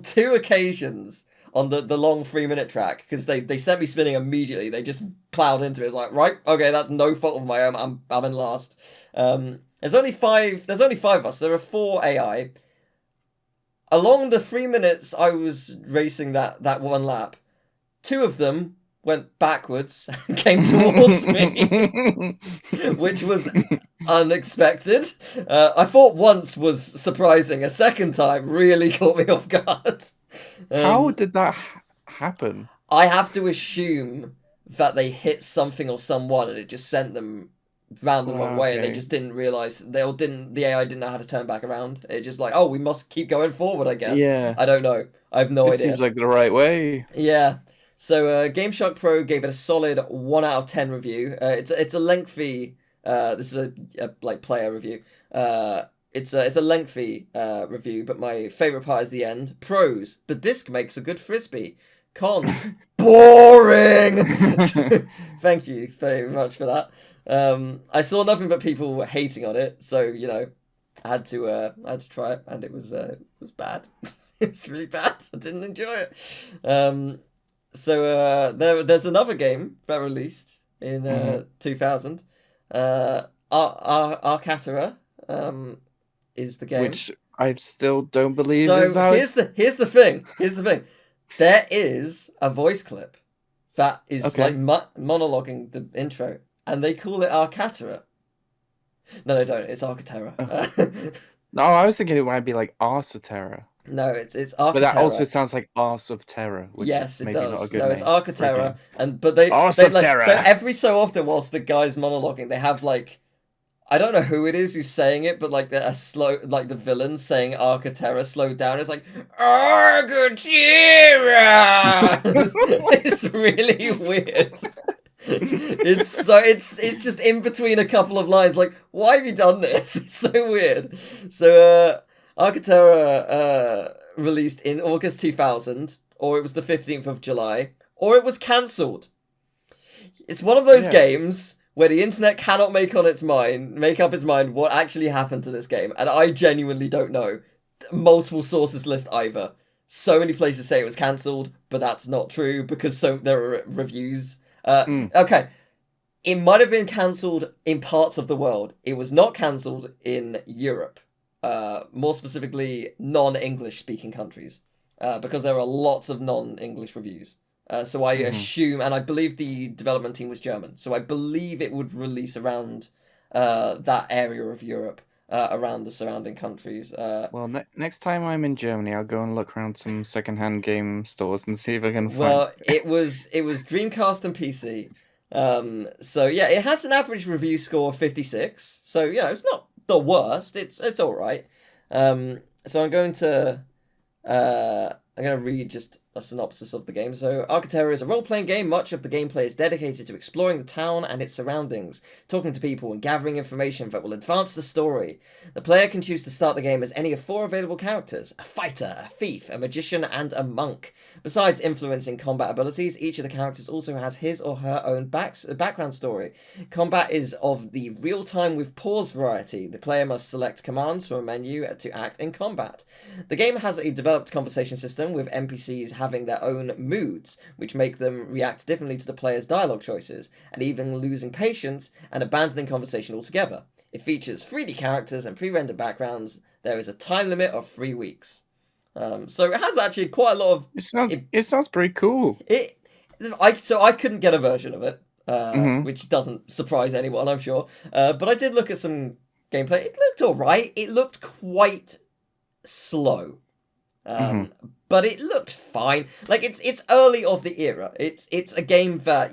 2 occasions on the long 3-minute track, because they sent me spinning immediately. They just plowed into it. It's like, right, okay, that's no fault of my own. I'm in last. There's only 5 of us. There are 4 AI. Along the 3 minutes I was racing that one lap, 2 of them went backwards and came towards me, which was unexpected. I thought once was surprising. A second time really caught me off guard. How did that happen? I have to assume that they hit something or someone and it just sent them round the wrong way, and they just didn't realise, the AI didn't know how to turn back around. It just we must keep going forward, I guess. Yeah. I don't know. I have no idea. Seems like the right way. Yeah. So GameShark Pro gave it a solid 1 out of 10 review. It's a lengthy. This is a player review. It's a lengthy review, but my favorite part is the end. Pros: the disc makes a good frisbee. Cons: boring. So, thank you very much for that. I saw nothing but people hating on it, so I had to try it, and it was bad. It's really bad. I didn't enjoy it. There's another game that released in 2000. Arcatera is the game. Which I still don't believe So is how here's the thing. There is a voice clip that is Okay. like monologuing the intro, and they call it Arcatera. No, they don't. It's Arcatera. No, I was thinking it might be like Arcatera. No, it's Arcatera. But that also sounds like Arse of Terror, which yes, is it maybe does. not a good No, name. it's Arcatera, Okay. but they Arse they of like Terror. every so often, whilst the guy's monologuing, they have like, I don't know who it is who's saying it, but like a slow, like the villain saying Arcatera slowed down. It's like Arcatera. It's really weird. It's just in between a couple of lines. Like, why have you done this? It's so weird. So Arcatera released in August 2000, or it was the 15th of July, or it was cancelled. It's one of those games where the internet cannot make up its mind what actually happened to this game, and I genuinely don't know. Multiple sources list either. So many places say it was cancelled, but that's not true because there are reviews. Okay, it might have been cancelled in parts of the world. It was not cancelled in Europe. More specifically, non-English speaking countries, because there are lots of non-English reviews. So I assume, and I believe the development team was German, so I believe it would release around that area of Europe, around the surrounding countries. Well, next time I'm in Germany, I'll go and look around some secondhand game stores and see if I can find. Well, it was Dreamcast and PC. So yeah, it had an average review score of 56. So it's not the worst. It's all right. So I'm going to read just a synopsis of the game. So, Arcatera is a role-playing game. Much of the gameplay is dedicated to exploring the town and its surroundings, talking to people and gathering information that will advance the story. The player can choose to start the game as any of 4 available characters: a fighter, a thief, a magician, and a monk. Besides influencing combat abilities, each of the characters also has his or her own background story. Combat is of the real-time with pause variety. The player must select commands from a menu to act in combat. The game has a developed conversation system, with NPCs having their own moods, which make them react differently to the player's dialogue choices, and even losing patience and abandoning conversation altogether. It features 3D characters and pre-rendered backgrounds. There is a time limit of 3 weeks. So it has actually quite a lot of... It sounds pretty cool. I couldn't get a version of it, which doesn't surprise anyone, I'm sure. But I did look at some gameplay. It looked alright. It looked quite slow. But it looked fine. Like, it's early of the era. It's a game that,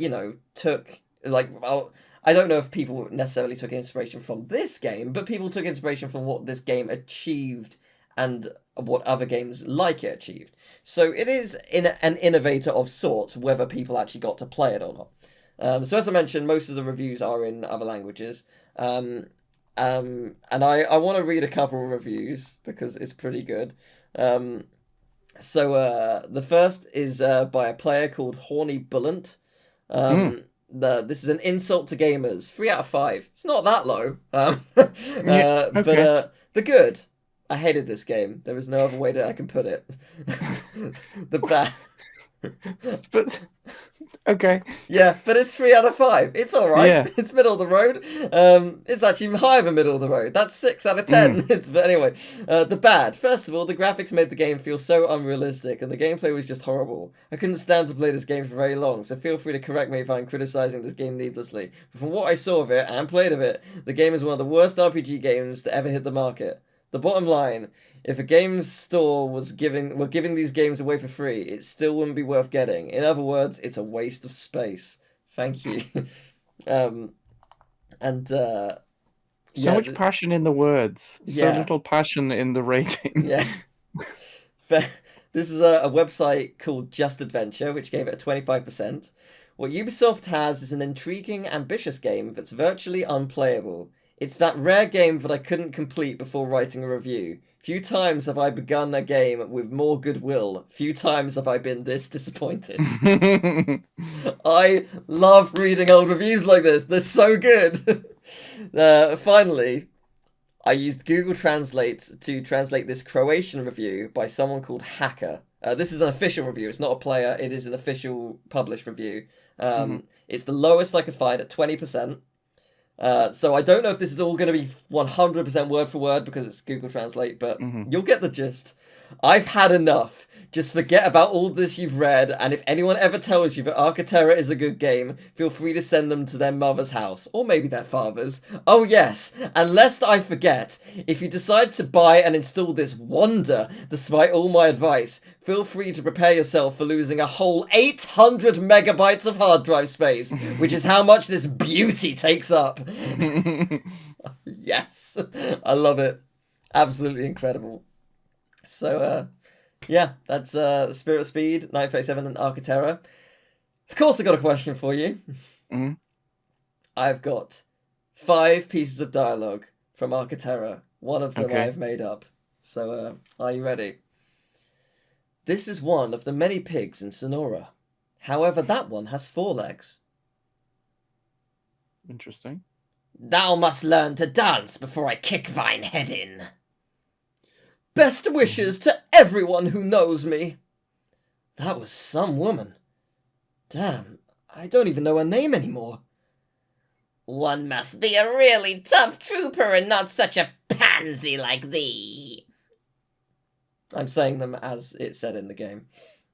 took, I don't know if people necessarily took inspiration from this game, but people took inspiration from what this game achieved and what other games like it achieved. So it is an innovator of sorts, whether people actually got to play it or not. So as I mentioned, most of the reviews are in other languages. And I want to read a couple of reviews because it's pretty good. So the first is by a player called Horny Bullant. This is an insult to gamers. 3 out of 5. It's not that low. Okay. But the good. I hated this game. There is no other way that I can put it. The bad. But okay. Yeah, but it's 3 out of 5. It's all right. Yeah. It's middle of the road. It's actually higher than middle of the road. That's 6 out of 10. But anyway, the bad. First of all, the graphics made the game feel so unrealistic, and the gameplay was just horrible. I couldn't stand to play this game for very long, so feel free to correct me if I'm criticizing this game needlessly. But from what I saw of it and played of it, the game is one of the worst RPG games to ever hit the market. The bottom line, if a games store were giving these games away for free, it still wouldn't be worth getting. In other words, it's a waste of space. Thank you. So much passion in the words, so Yeah. little passion in the rating. Yeah. This is a website called Just Adventure, which gave it a 25%. What Ubisoft has is an intriguing, ambitious game that's virtually unplayable. It's that rare game that I couldn't complete before writing a review. Few times have I begun a game with more goodwill. Few times have I been this disappointed. I love reading old reviews like this. They're so good. Finally, I used Google Translate to translate this Croatian review by someone called Hacker. This is an official review. It's not a player. It is an official published review. It's the lowest I could find at 20%. So I don't know if this is all going to be 100% word for word because it's Google Translate, but you'll get the gist. I've had enough. Just forget about all this you've read, and if anyone ever tells you that Arcatera is a good game, feel free to send them to their mother's house, or maybe their father's. Oh yes, and lest I forget, if you decide to buy and install this wonder, despite all my advice, feel free to prepare yourself for losing a whole 800 megabytes of hard drive space, which is how much this beauty takes up. Yes, I love it. Absolutely incredible. So, yeah, that's Spirit of Speed, 1937 and Arcatera. Of course I got a question for you. I've got 5 pieces of dialogue from Arcatera. One of them I've made up. So, are you ready? This is one of the many pigs in Sonora. However, that one has 4 legs. Interesting. Thou must learn to dance before I kick thine head in. Best wishes to everyone who knows me. That was some woman. Damn, I don't even know her name anymore. One must be a really tough trooper and not such a pansy like thee. I'm saying them as it said in the game.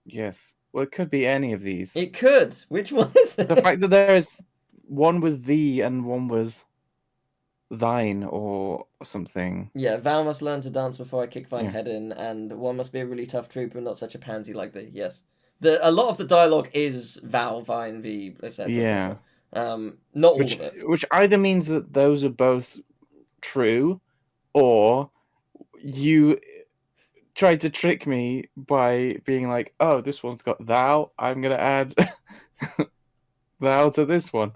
Yes. Well, it could be any of these. It could. Which one is it? The fact that there is one with thee and one with thine or something. Yeah, thou must learn to dance before I kick thine head in, and one must be a really tough trooper and not such a pansy like thee. Yes. A lot of the dialogue is thou, thine, thee, etc. Yeah. Not all of it. Which either means that those are both true, or you tried to trick me by being like, oh, this one's got thou, I'm going to add thou to this one.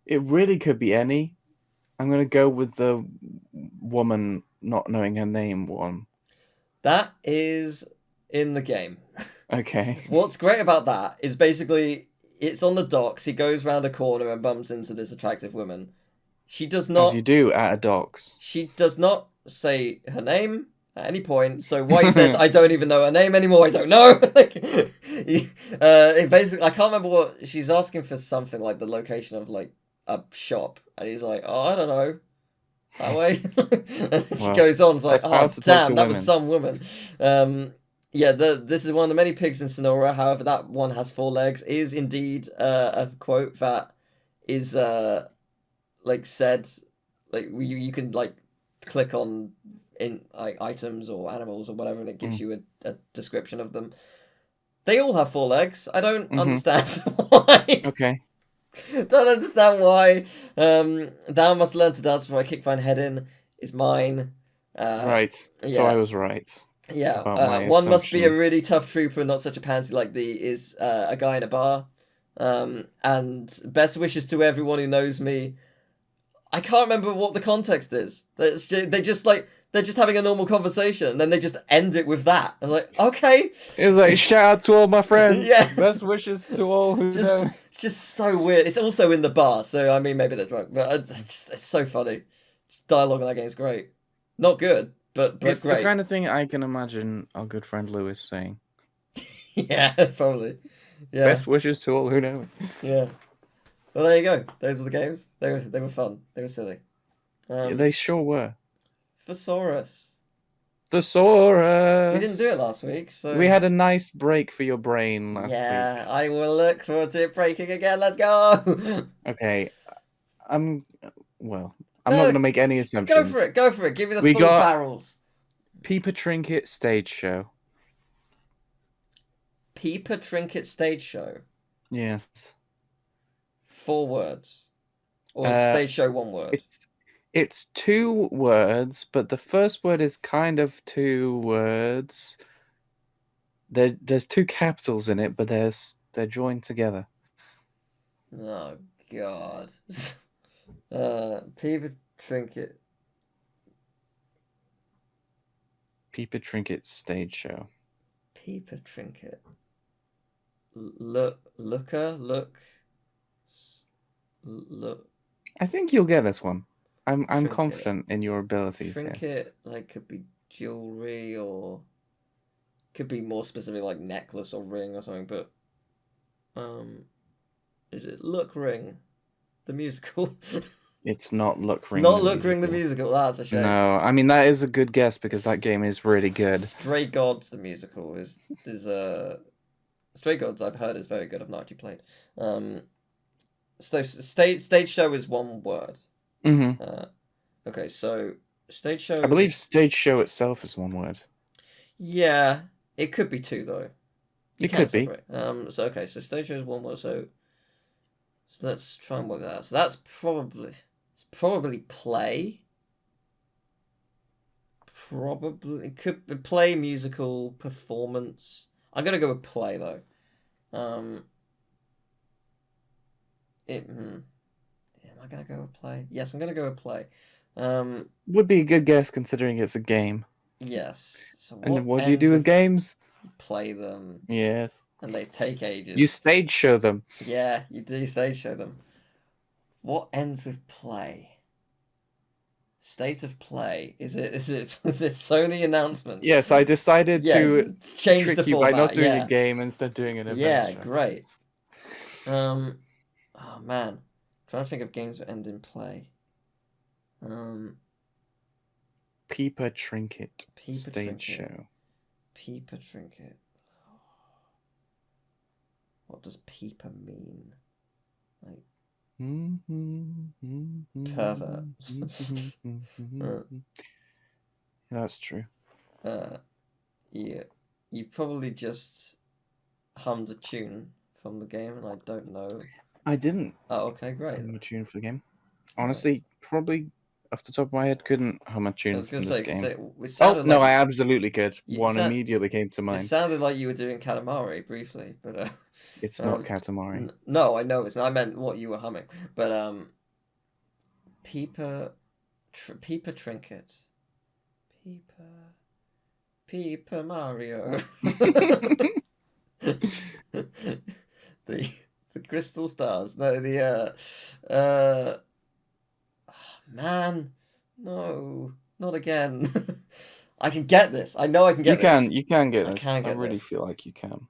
It really could be any. I'm going to go with the woman not knowing her name one. That is in the game. Okay. What's great about that is basically it's on the docks. He goes round a corner and bumps into this attractive woman. She does not. As you do at a docks. She does not say her name at any point. So White says, "I don't even know her name anymore. I don't know." Basically, I can't remember what she's asking for. Something like the location of like a shop, and he's like, "Oh, I don't know." That way. She goes on. It's like, "Oh, damn, that was some woman." Yeah, this is one of the many pigs in Sonora. However, that one has 4 legs. Is indeed a quote that is like said, like you can like click on in like items or animals or whatever, and it gives you a description of them. They all have 4 legs. I don't understand why. Okay. Don't understand why. Thou must learn to dance before I kick thine head in is mine. Right. So I was right. Yeah, one must be a really tough trooper and not such a pansy like thee is a guy in a bar. And best wishes to everyone who knows me. I can't remember what the context is. They're just having a normal conversation, and then they just end it with that. I'm like, okay. It's like, shout out to all my friends. Yeah. Best wishes to all who know. It's just so weird. It's also in the bar, so I mean, maybe they're drunk, but it's so funny. Just dialogue in that game's great. Not good, but it's great. The kind of thing I can imagine our good friend Lewis saying. Yeah, probably. Yeah. Best wishes to all who know. Yeah. Well, there you go. Those are the games. They were fun. They were silly. They sure were. Thesaurus. Thesaurus. We didn't do it last week, so we had a nice break for your brain last week. Yeah, I will look forward to it breaking again. Let's go. Okay, I'm not going to make any assumptions. Go for it. Give me the full barrels. Peeper Trinket stage show. Peeper Trinket stage show. Yes. 4 words, or stage show 1 word. It's 2 words, but the first word is kind of 2 words. There's 2 capitals in it, but they're joined together. Oh God. Peeper Trinket. Peeper Trinket stage show. Peeper Trinket. Look. I think you'll get this one. I'm Trinket. confident in your abilities here. Trinket, like, could be jewelry or could be more specific, like necklace or ring or something. But is it Look Ring, the musical? It's not Look It's Ring. not the Look Ring the musical. musical. That's a shame. No, I mean that is a good guess because that game is really good. Stray Gods the musical is Stray Gods I've heard is very good. I've not actually played. So stage show is one word. Mm-hmm. Okay, so stage show. I believe stage show itself is one word. Yeah, it could be two though. It could be. So okay, so stage show is one word. So let's try and work that out. So that's probably play. Probably it could be play, musical, performance. I'm gonna go with play though. Am I gonna go with play? Yes, I'm gonna go with play. Would be a good guess considering it's a game. Yes. So what do you do with games? Play them. Yes. And they take ages. You stage show them. Yeah, you do stage show them. What ends with play? State of play. Is it Sony announcements? Yes, I decided to change trick the you format, by not doing a game instead doing an adventure. Yeah, great. Oh man. I'm trying to think of games that end in play. Peeper Trinket stage show. Peeper Trinket. What does peeper mean? Like pervert. That's true. Yeah. You probably just hummed a tune from the game, and I don't know. I didn't. Oh, okay, great. Hum a tune for the game. Honestly, probably off the top of my head, couldn't hum a tune from this game. No, I absolutely could. One immediately came to mind. It sounded like you were doing Katamari briefly, but it's not Katamari. No, I know it's not. I meant what you were humming, but Peeper Trinket, Peeper Mario. the crystal stars. No, man, no, not again. I can get this. I know I can get this. You can get this. I really feel like you can.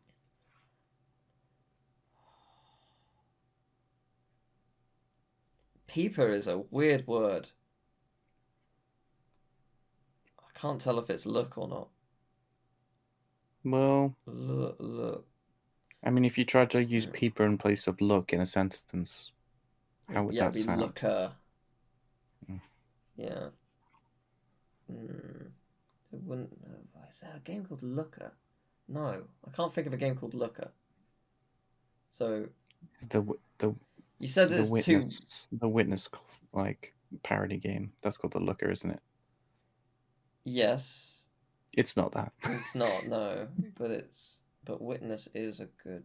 Peeper is a weird word. I can't tell if it's look or not. Well, look. I mean, if you try to use peeper in place of look in a sentence, how would that sound? Looker. Yeah. It wouldn't. Is there a game called Looker? No, I can't think of a game called Looker. So. You said there's the Witness like parody game. That's called the Looker, isn't it? Yes. It's not that. It's not, no, but Witness is a good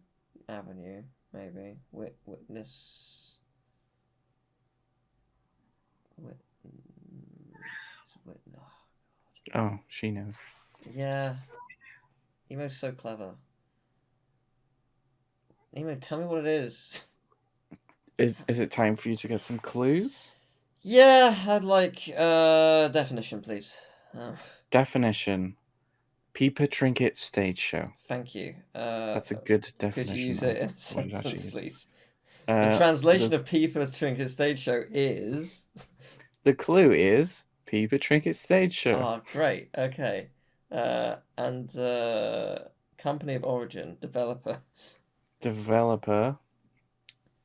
avenue, maybe. Witness. Oh, she knows. Yeah. Emo's so clever. Emo, tell me what it is. Is it time for you to get some clues? Yeah, I'd like definition, please. Definition. Peeper Trinket stage show. Thank you. That's a good definition. Could you use it in a sentence, please? The translation of Peeper Trinket stage show is... The clue is Peeper Trinket stage show. Oh, great. Okay. And company of origin, developer. Developer.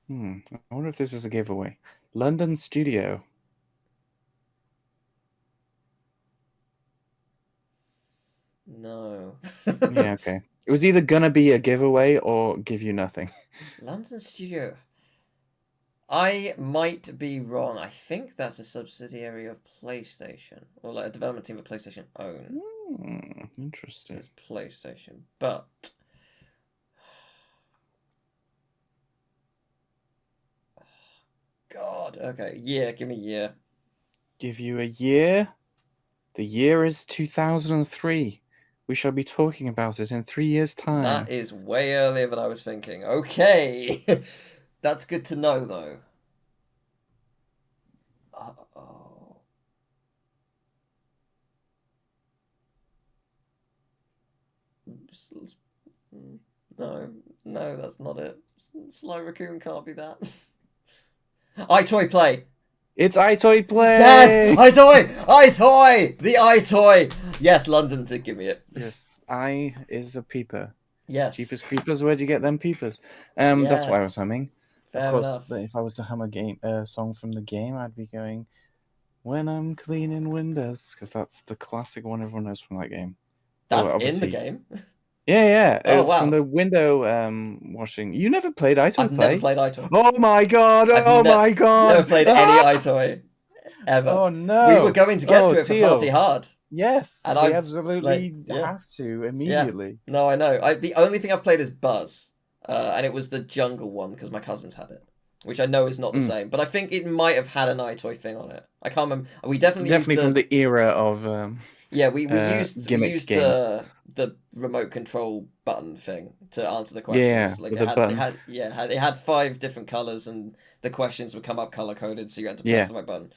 I wonder if this is a giveaway. London studio. No. Yeah, okay. It was either gonna be a giveaway or give you nothing. London studio. I might be wrong. I think that's a subsidiary of PlayStation, or like a development team that PlayStation own. Interesting. It's PlayStation, but God. Okay, yeah. Give me a year. Give you a year. The year is 2003. We shall be talking about it in 3 years' time. That is way earlier than I was thinking. Okay. That's good to know, though. Uh-oh. No, no, that's not it. Sly Raccoon can't be that. iToy Play. It's iToy Play. Yes, iToy. The iToy. Yes, London did give me it. Yes, I is a peeper. Yes. Cheapest creepers. Where'd you get them peepers? That's why I was Yes. humming. Fair Of course, enough. if I was to hum a song from the game, I'd be going, "When I'm cleaning windows," because that's the classic one everyone knows from that game. That's in the obviously- game. Yeah. Oh, It's wow. from the window washing. You never played iToy I've Play? never played iToy. Oh my god! I've My god! Never played any iToy ever. Oh no! We were going to get to it for Teal. Party Hard. Yes, And we I've, absolutely yeah. have to immediately. No, I know. The only thing I've played is Buzz, and it was the jungle one because my cousins had it, which I know is not the same. But I think it might have had an iToy thing on it. I can't remember. We definitely used from the era of yeah. We used gimmick the remote control button thing to answer the questions. Yeah, like with it the button. it had 5 different colors, and the questions would come up color coded, so you had to press the right button.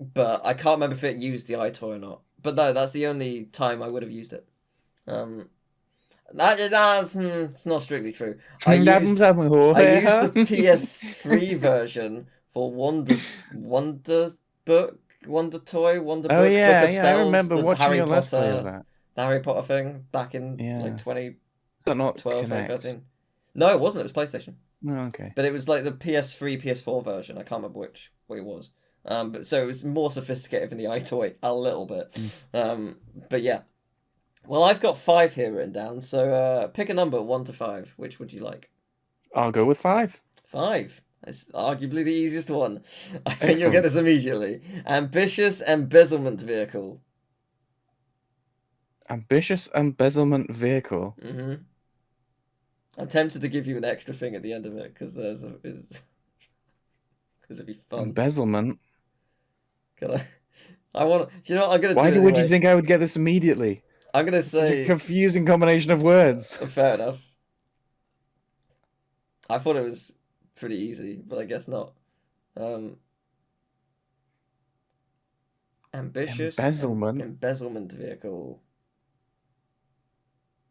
But I can't remember if it used the iToy or not. But no, that's the only time I would have used it. It's not strictly true. I used the PS3 version for Wonder Toy, Wonder Oh Book, yeah, Book of yeah. Spells, I remember the watching Harry your Let's Play of Potter, that. the Harry Potter thing back in like Is 2012, that not 2013. No, it wasn't. It was PlayStation. Oh, okay. But it was like the PS3, PS4 version. I can't remember which it was. But so it was more sophisticated than the iToy a little bit. But yeah. Well, I've got 5 here written down. So pick a number 1 to 5. Which would you like? I'll go with 5. 5. It's arguably the easiest one. I think you'll get this immediately. Ambitious embezzlement vehicle. Ambitious embezzlement vehicle. Mm-hmm. I'm tempted to give you an extra thing at the end of it because because it'd be fun. Embezzlement. Can I? I want. Do you know what I'm gonna do? Why would you anyway. think I would get this immediately? I'm gonna Such say a confusing combination of words. fair enough. I thought it was pretty easy, but I guess not. Ambitious embezzlement vehicle.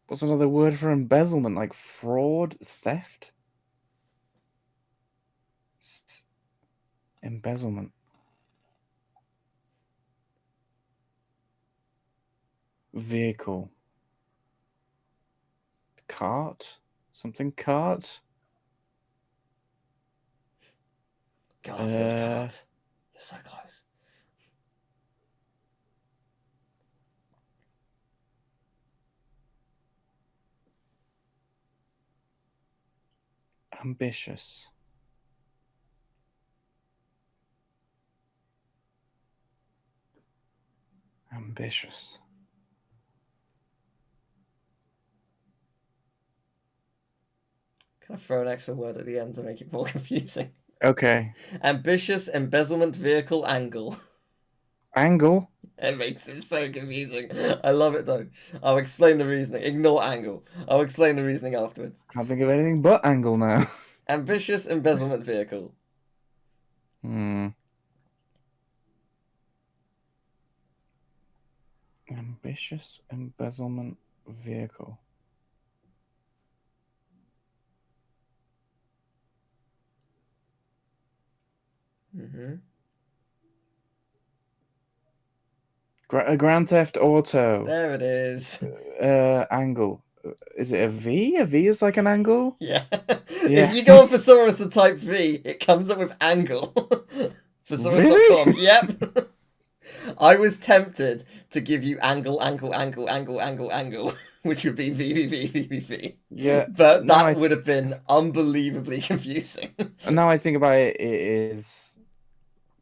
What's another word for embezzlement? Like fraud, theft? Embezzlement. Vehicle. Cart? Something cart? Garfield cart. You're so close. Ambitious. Ambitious. Can I throw an extra word at the end to make it more confusing? Okay. Ambitious embezzlement vehicle angle. Angle? It makes it so confusing. I love it though. I'll explain the reasoning. Ignore angle. I'll explain the reasoning afterwards. Can't think of anything but angle now. Ambitious embezzlement vehicle. Ambitious embezzlement vehicle. Mm-hmm. Grand Theft Auto. There it is. Angle. Is it a V? A V is like an angle? Yeah. Yeah. If you go on Thesaurus and type V, it comes up with angle. Thesaurus.com. Really? Yep. I was tempted to give you angle, which would be V. Yeah. But that would have been unbelievably confusing. Now I think about it, it is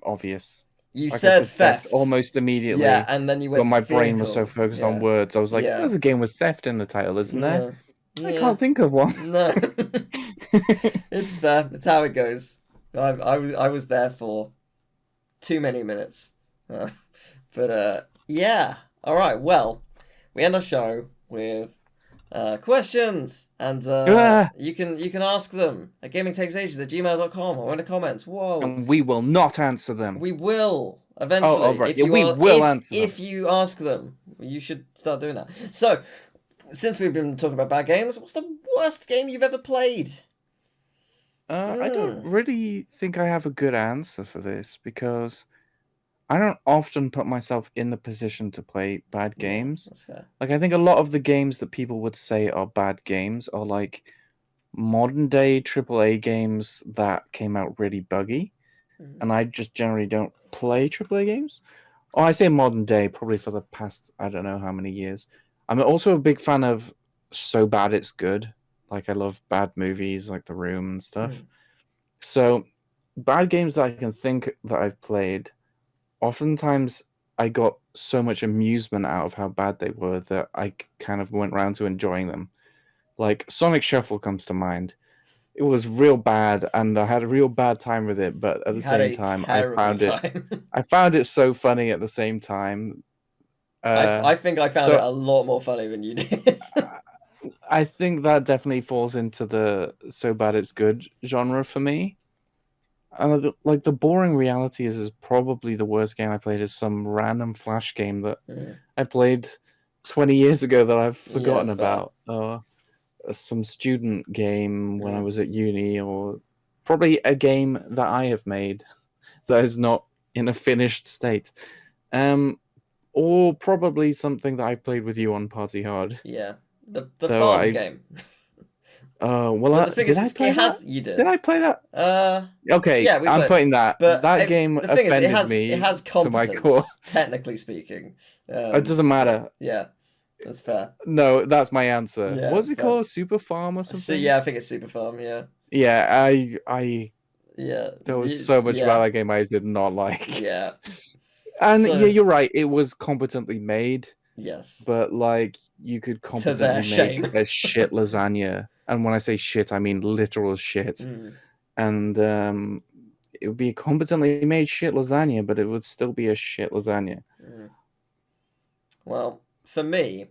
obvious. You Like I said theft. almost immediately. Yeah, and then you went But my brain was so vehicle. focused on words. I was like, there's a game with theft in the title, isn't there? Yeah. I can't think of one. No. It's fair. It's how it goes. I was there for too many minutes. Yeah. All right. Well, we end our show with questions, and you can ask them at gamingtakesages@gmail.com or in the comments. Whoa. And we will not answer them. We will eventually. Oh, right. We will answer them. If you ask them, you should start doing that. So, since we've been talking about bad games, what's the worst game you've ever played? I don't really think I have a good answer for this because I don't often put myself in the position to play bad games. That's fair. Like, I think a lot of the games that people would say are bad games are like modern day AAA games that came out really buggy. And I just generally don't play AAA games. Oh, I say modern day, probably for the past, I don't know how many years. I'm also a big fan of So Bad It's Good. Like, I love bad movies like The Room and stuff. So, bad games that I can think that I've played, oftentimes I got so much amusement out of how bad they were that I kind of went round to enjoying them. Like, Sonic Shuffle comes to mind. It was real bad, and I had a real bad time with it. But at the same time, I found it so funny at the same time. I think I found it a lot more funny than you did. I think that definitely falls into the So Bad It's Good genre for me. And like the boring reality is probably the worst game I played is some random Flash game that I played 20 years ago that I've forgotten about. Some student game when I was at uni, or probably a game that I have made that is not in a finished state. Or probably something that I played with you on Party Hard. Yeah, the farm game. Well, the thing did I play that? You did. Did I play that? Okay, yeah, I'm putting that. But that game offended me. It has competence, to my core. technically speaking. It doesn't matter. Yeah, that's fair. No, that's my answer. Yeah, what's it called? Super Farm or something? So, yeah, I think it's Super Farm. Yeah. Yeah, I. Yeah. There was so much about that game I did not like. Yeah. And yeah, you're right. It was competently made. Yes. But like, you could competently make a shit lasagna, and when I say shit, I mean literal shit. And it would be a competently made shit lasagna, but it would still be a shit lasagna. Well, for me,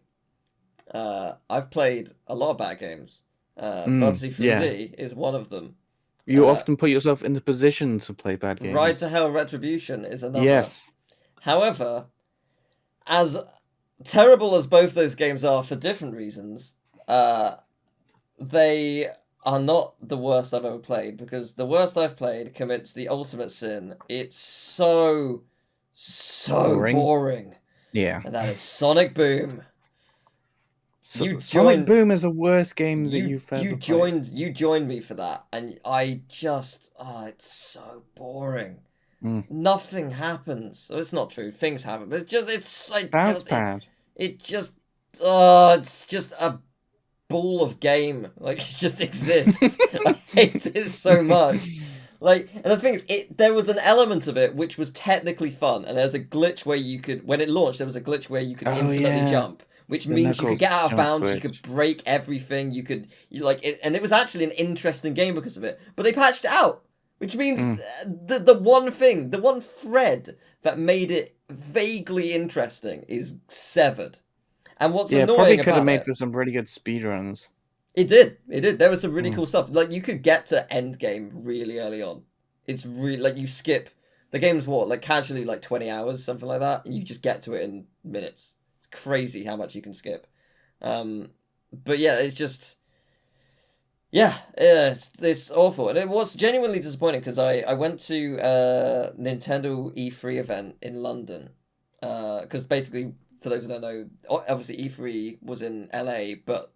I've played a lot of bad games. Bubsy 3D is one of them. You often put yourself in the position to play bad games. Ride to Hell Retribution is another. Yes. However, as terrible as both those games are for different reasons, they are not the worst I've ever played, because the worst I've played commits the ultimate sin. It's so boring. Yeah. And that is Sonic Boom. Sonic Boom is the worst game that you've ever played. You joined me for that, and I just it's so boring. Nothing happens. Well, it's not true. Things happen, but it's like that's bad. It's just a ball of game. Like, it just exists. I hate it so much. Like, and the thing is, there was an element of it which was technically fun, and there's a glitch where you could, when it launched, there was a glitch where you could infinitely jump, which means you could get out of bounds, you could break everything, and it was actually an interesting game because of it. But they patched it out, which means the one thread that made it vaguely interesting is severed. And what's annoying probably about could have made for some really good speedruns. It did. There was some really cool stuff. Like, you could get to end game really early on. It's really, like, you skip the game's casually 20 hours, something like that, and you just get to it in minutes. It's crazy how much you can skip. But yeah, it's just it's awful, and it was genuinely disappointing because I went to a Nintendo E3 event in London, because basically, for those who don't know, obviously E3 was in LA, but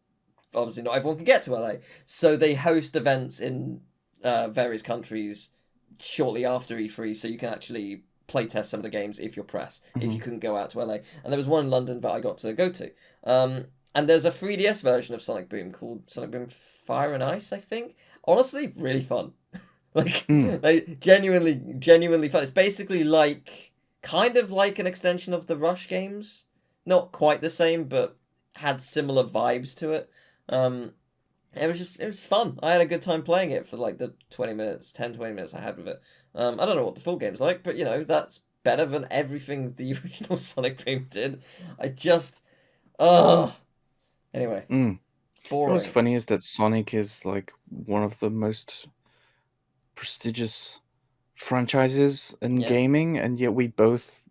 obviously not everyone can get to LA, so they host events in various countries shortly after E3, so you can actually play test some of the games if you're press, if you couldn't go out to LA. And there was one in London that I got to go to. And there's a 3DS version of Sonic Boom called Sonic Boom Fire and Ice, I think. Honestly, really fun. like genuinely fun. It's basically kind of like an extension of the Rush games. Not quite the same, but had similar vibes to it. It was fun. I had a good time playing it for the 20 minutes I had with it. I don't know what the full game's like, but that's better than everything the original Sonic Boom did. Anyway. Boring. What's funny is that Sonic is one of the most prestigious franchises in gaming, and yet we both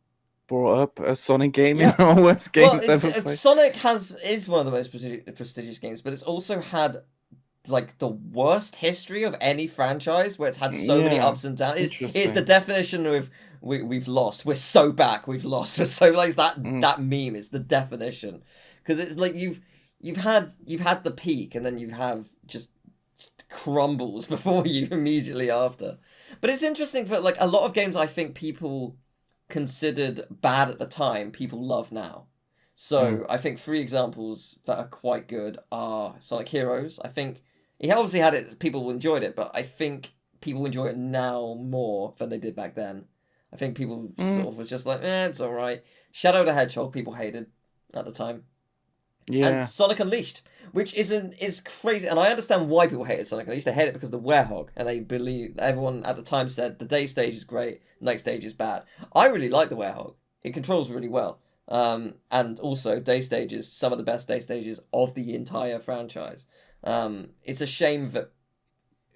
brought up a Sonic game Yeah. in our worst games Well, ever played. Sonic is one of the most prestigious games, but it's also had like the worst history of any franchise, where it's had so many Yeah, ups and downs. It's the interesting. definition of we've lost. We're so back. We've lost. We're so like that Mm. that meme is the definition, because it's like you've had the peak, and then you have just crumbles before you immediately after. But it's interesting for like a lot of games I think people considered bad at the time, people love now. So I think 3 examples that are quite good are Sonic Heroes. I think he obviously had it, people enjoyed it, but I think people enjoy it now more than they did back then. I think people sort of was just like, it's alright. Shadow the Hedgehog, people hated at the time. Yeah. And Sonic Unleashed, which is crazy, and I understand why people hated Sonic Unleashed. They hate it because of the werehog, and they believe everyone at the time said the day stage is great, night stage is bad. I really like the werehog; it controls really well, and also day stages, some of the best day stages of the entire franchise. It's a shame that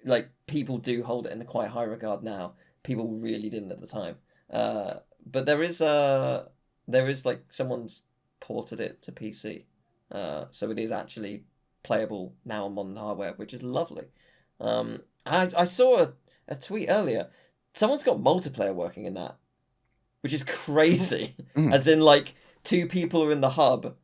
like people do hold it in a quite high regard now. People really didn't at the time, but there is like someone's ported it to PC. So it is actually playable now on modern hardware, which is lovely. I saw a tweet earlier. Someone's got multiplayer working in that, which is crazy. As in, like, 2 people are in the hub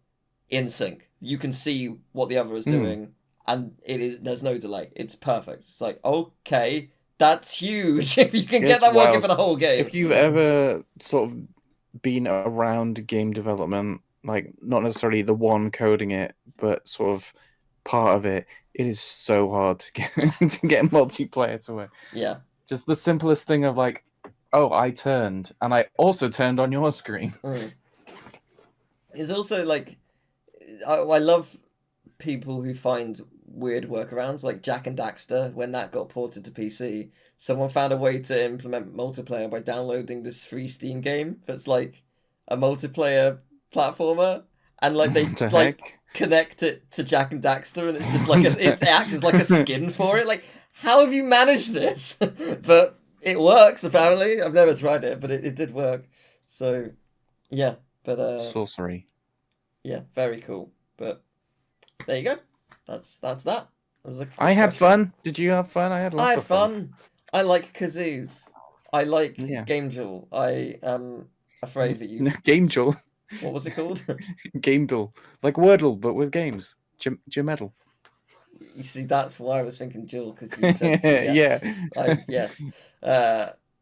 in sync. You can see what the other is doing, and there's no delay. It's perfect. It's like, okay, that's huge. If you can get that working for the whole game. If you've ever sort of been around game development, like not necessarily the one coding it, but sort of part of it, it is so hard to get multiplayer to work. Yeah. Just the simplest thing of like, oh, I turned, and I also turned on your screen. It's also like, I love people who find weird workarounds, like Jak and Daxter. When that got ported to PC, someone found a way to implement multiplayer by downloading this free Steam game that's like a multiplayer platformer, and like they like connect it to Jak and Daxter, and it's just like it acts as like a skin for it. Like, how have you managed this? But it works apparently. I've never tried it, but it did work. So yeah, but sorcery. Yeah, very cool. But there you go. That's that. I had fun. Did you have fun? I had lots of fun. I like kazoos. I like Yeah. Game Duel. I am afraid that you... Game Duel? What was it called? Game Duel. Like Wordle, but with games. Geometry. You see, that's why I was thinking Duel, because you said... Yes.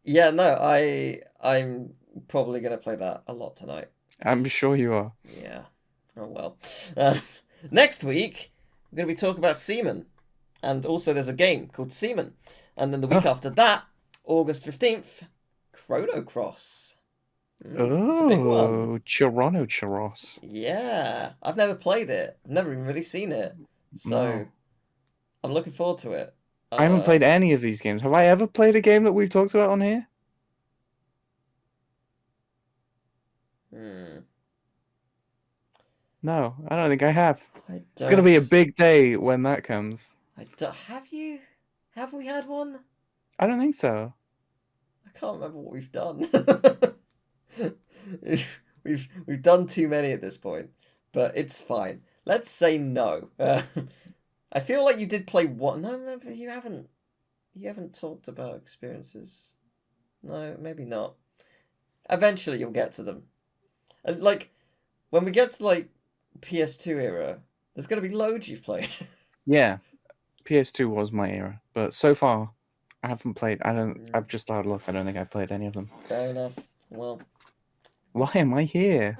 Yeah, no, I'm probably going to play that a lot tonight. I'm sure you are. Yeah. Oh, well. Next week, we're going to be talking about Seaman. And also there's a game called Seaman. And then the week after that, August 15th, Chrono Cross. It's a big one. Chrono Cross. Yeah. I've never played it. I've never even really seen it. So, I'm looking forward to it. I haven't played any of these games. Have I ever played a game that we've talked about on here? No, I don't think I have. It's going to be a big day when that comes. Have we had one? I don't think so. I can't remember what we've done. We've done too many at this point, but it's fine. Let's say no. I feel like you did play one. No, you haven't. You haven't talked about experiences. No, maybe not. Eventually, you'll get to them. And like, when we get to like PS2 era, there's gonna be loads you've played. Yeah, PS2 was my era, but so far, I haven't played. I've just had a look. I don't think I've played any of them. Fair enough. Well, why am I here?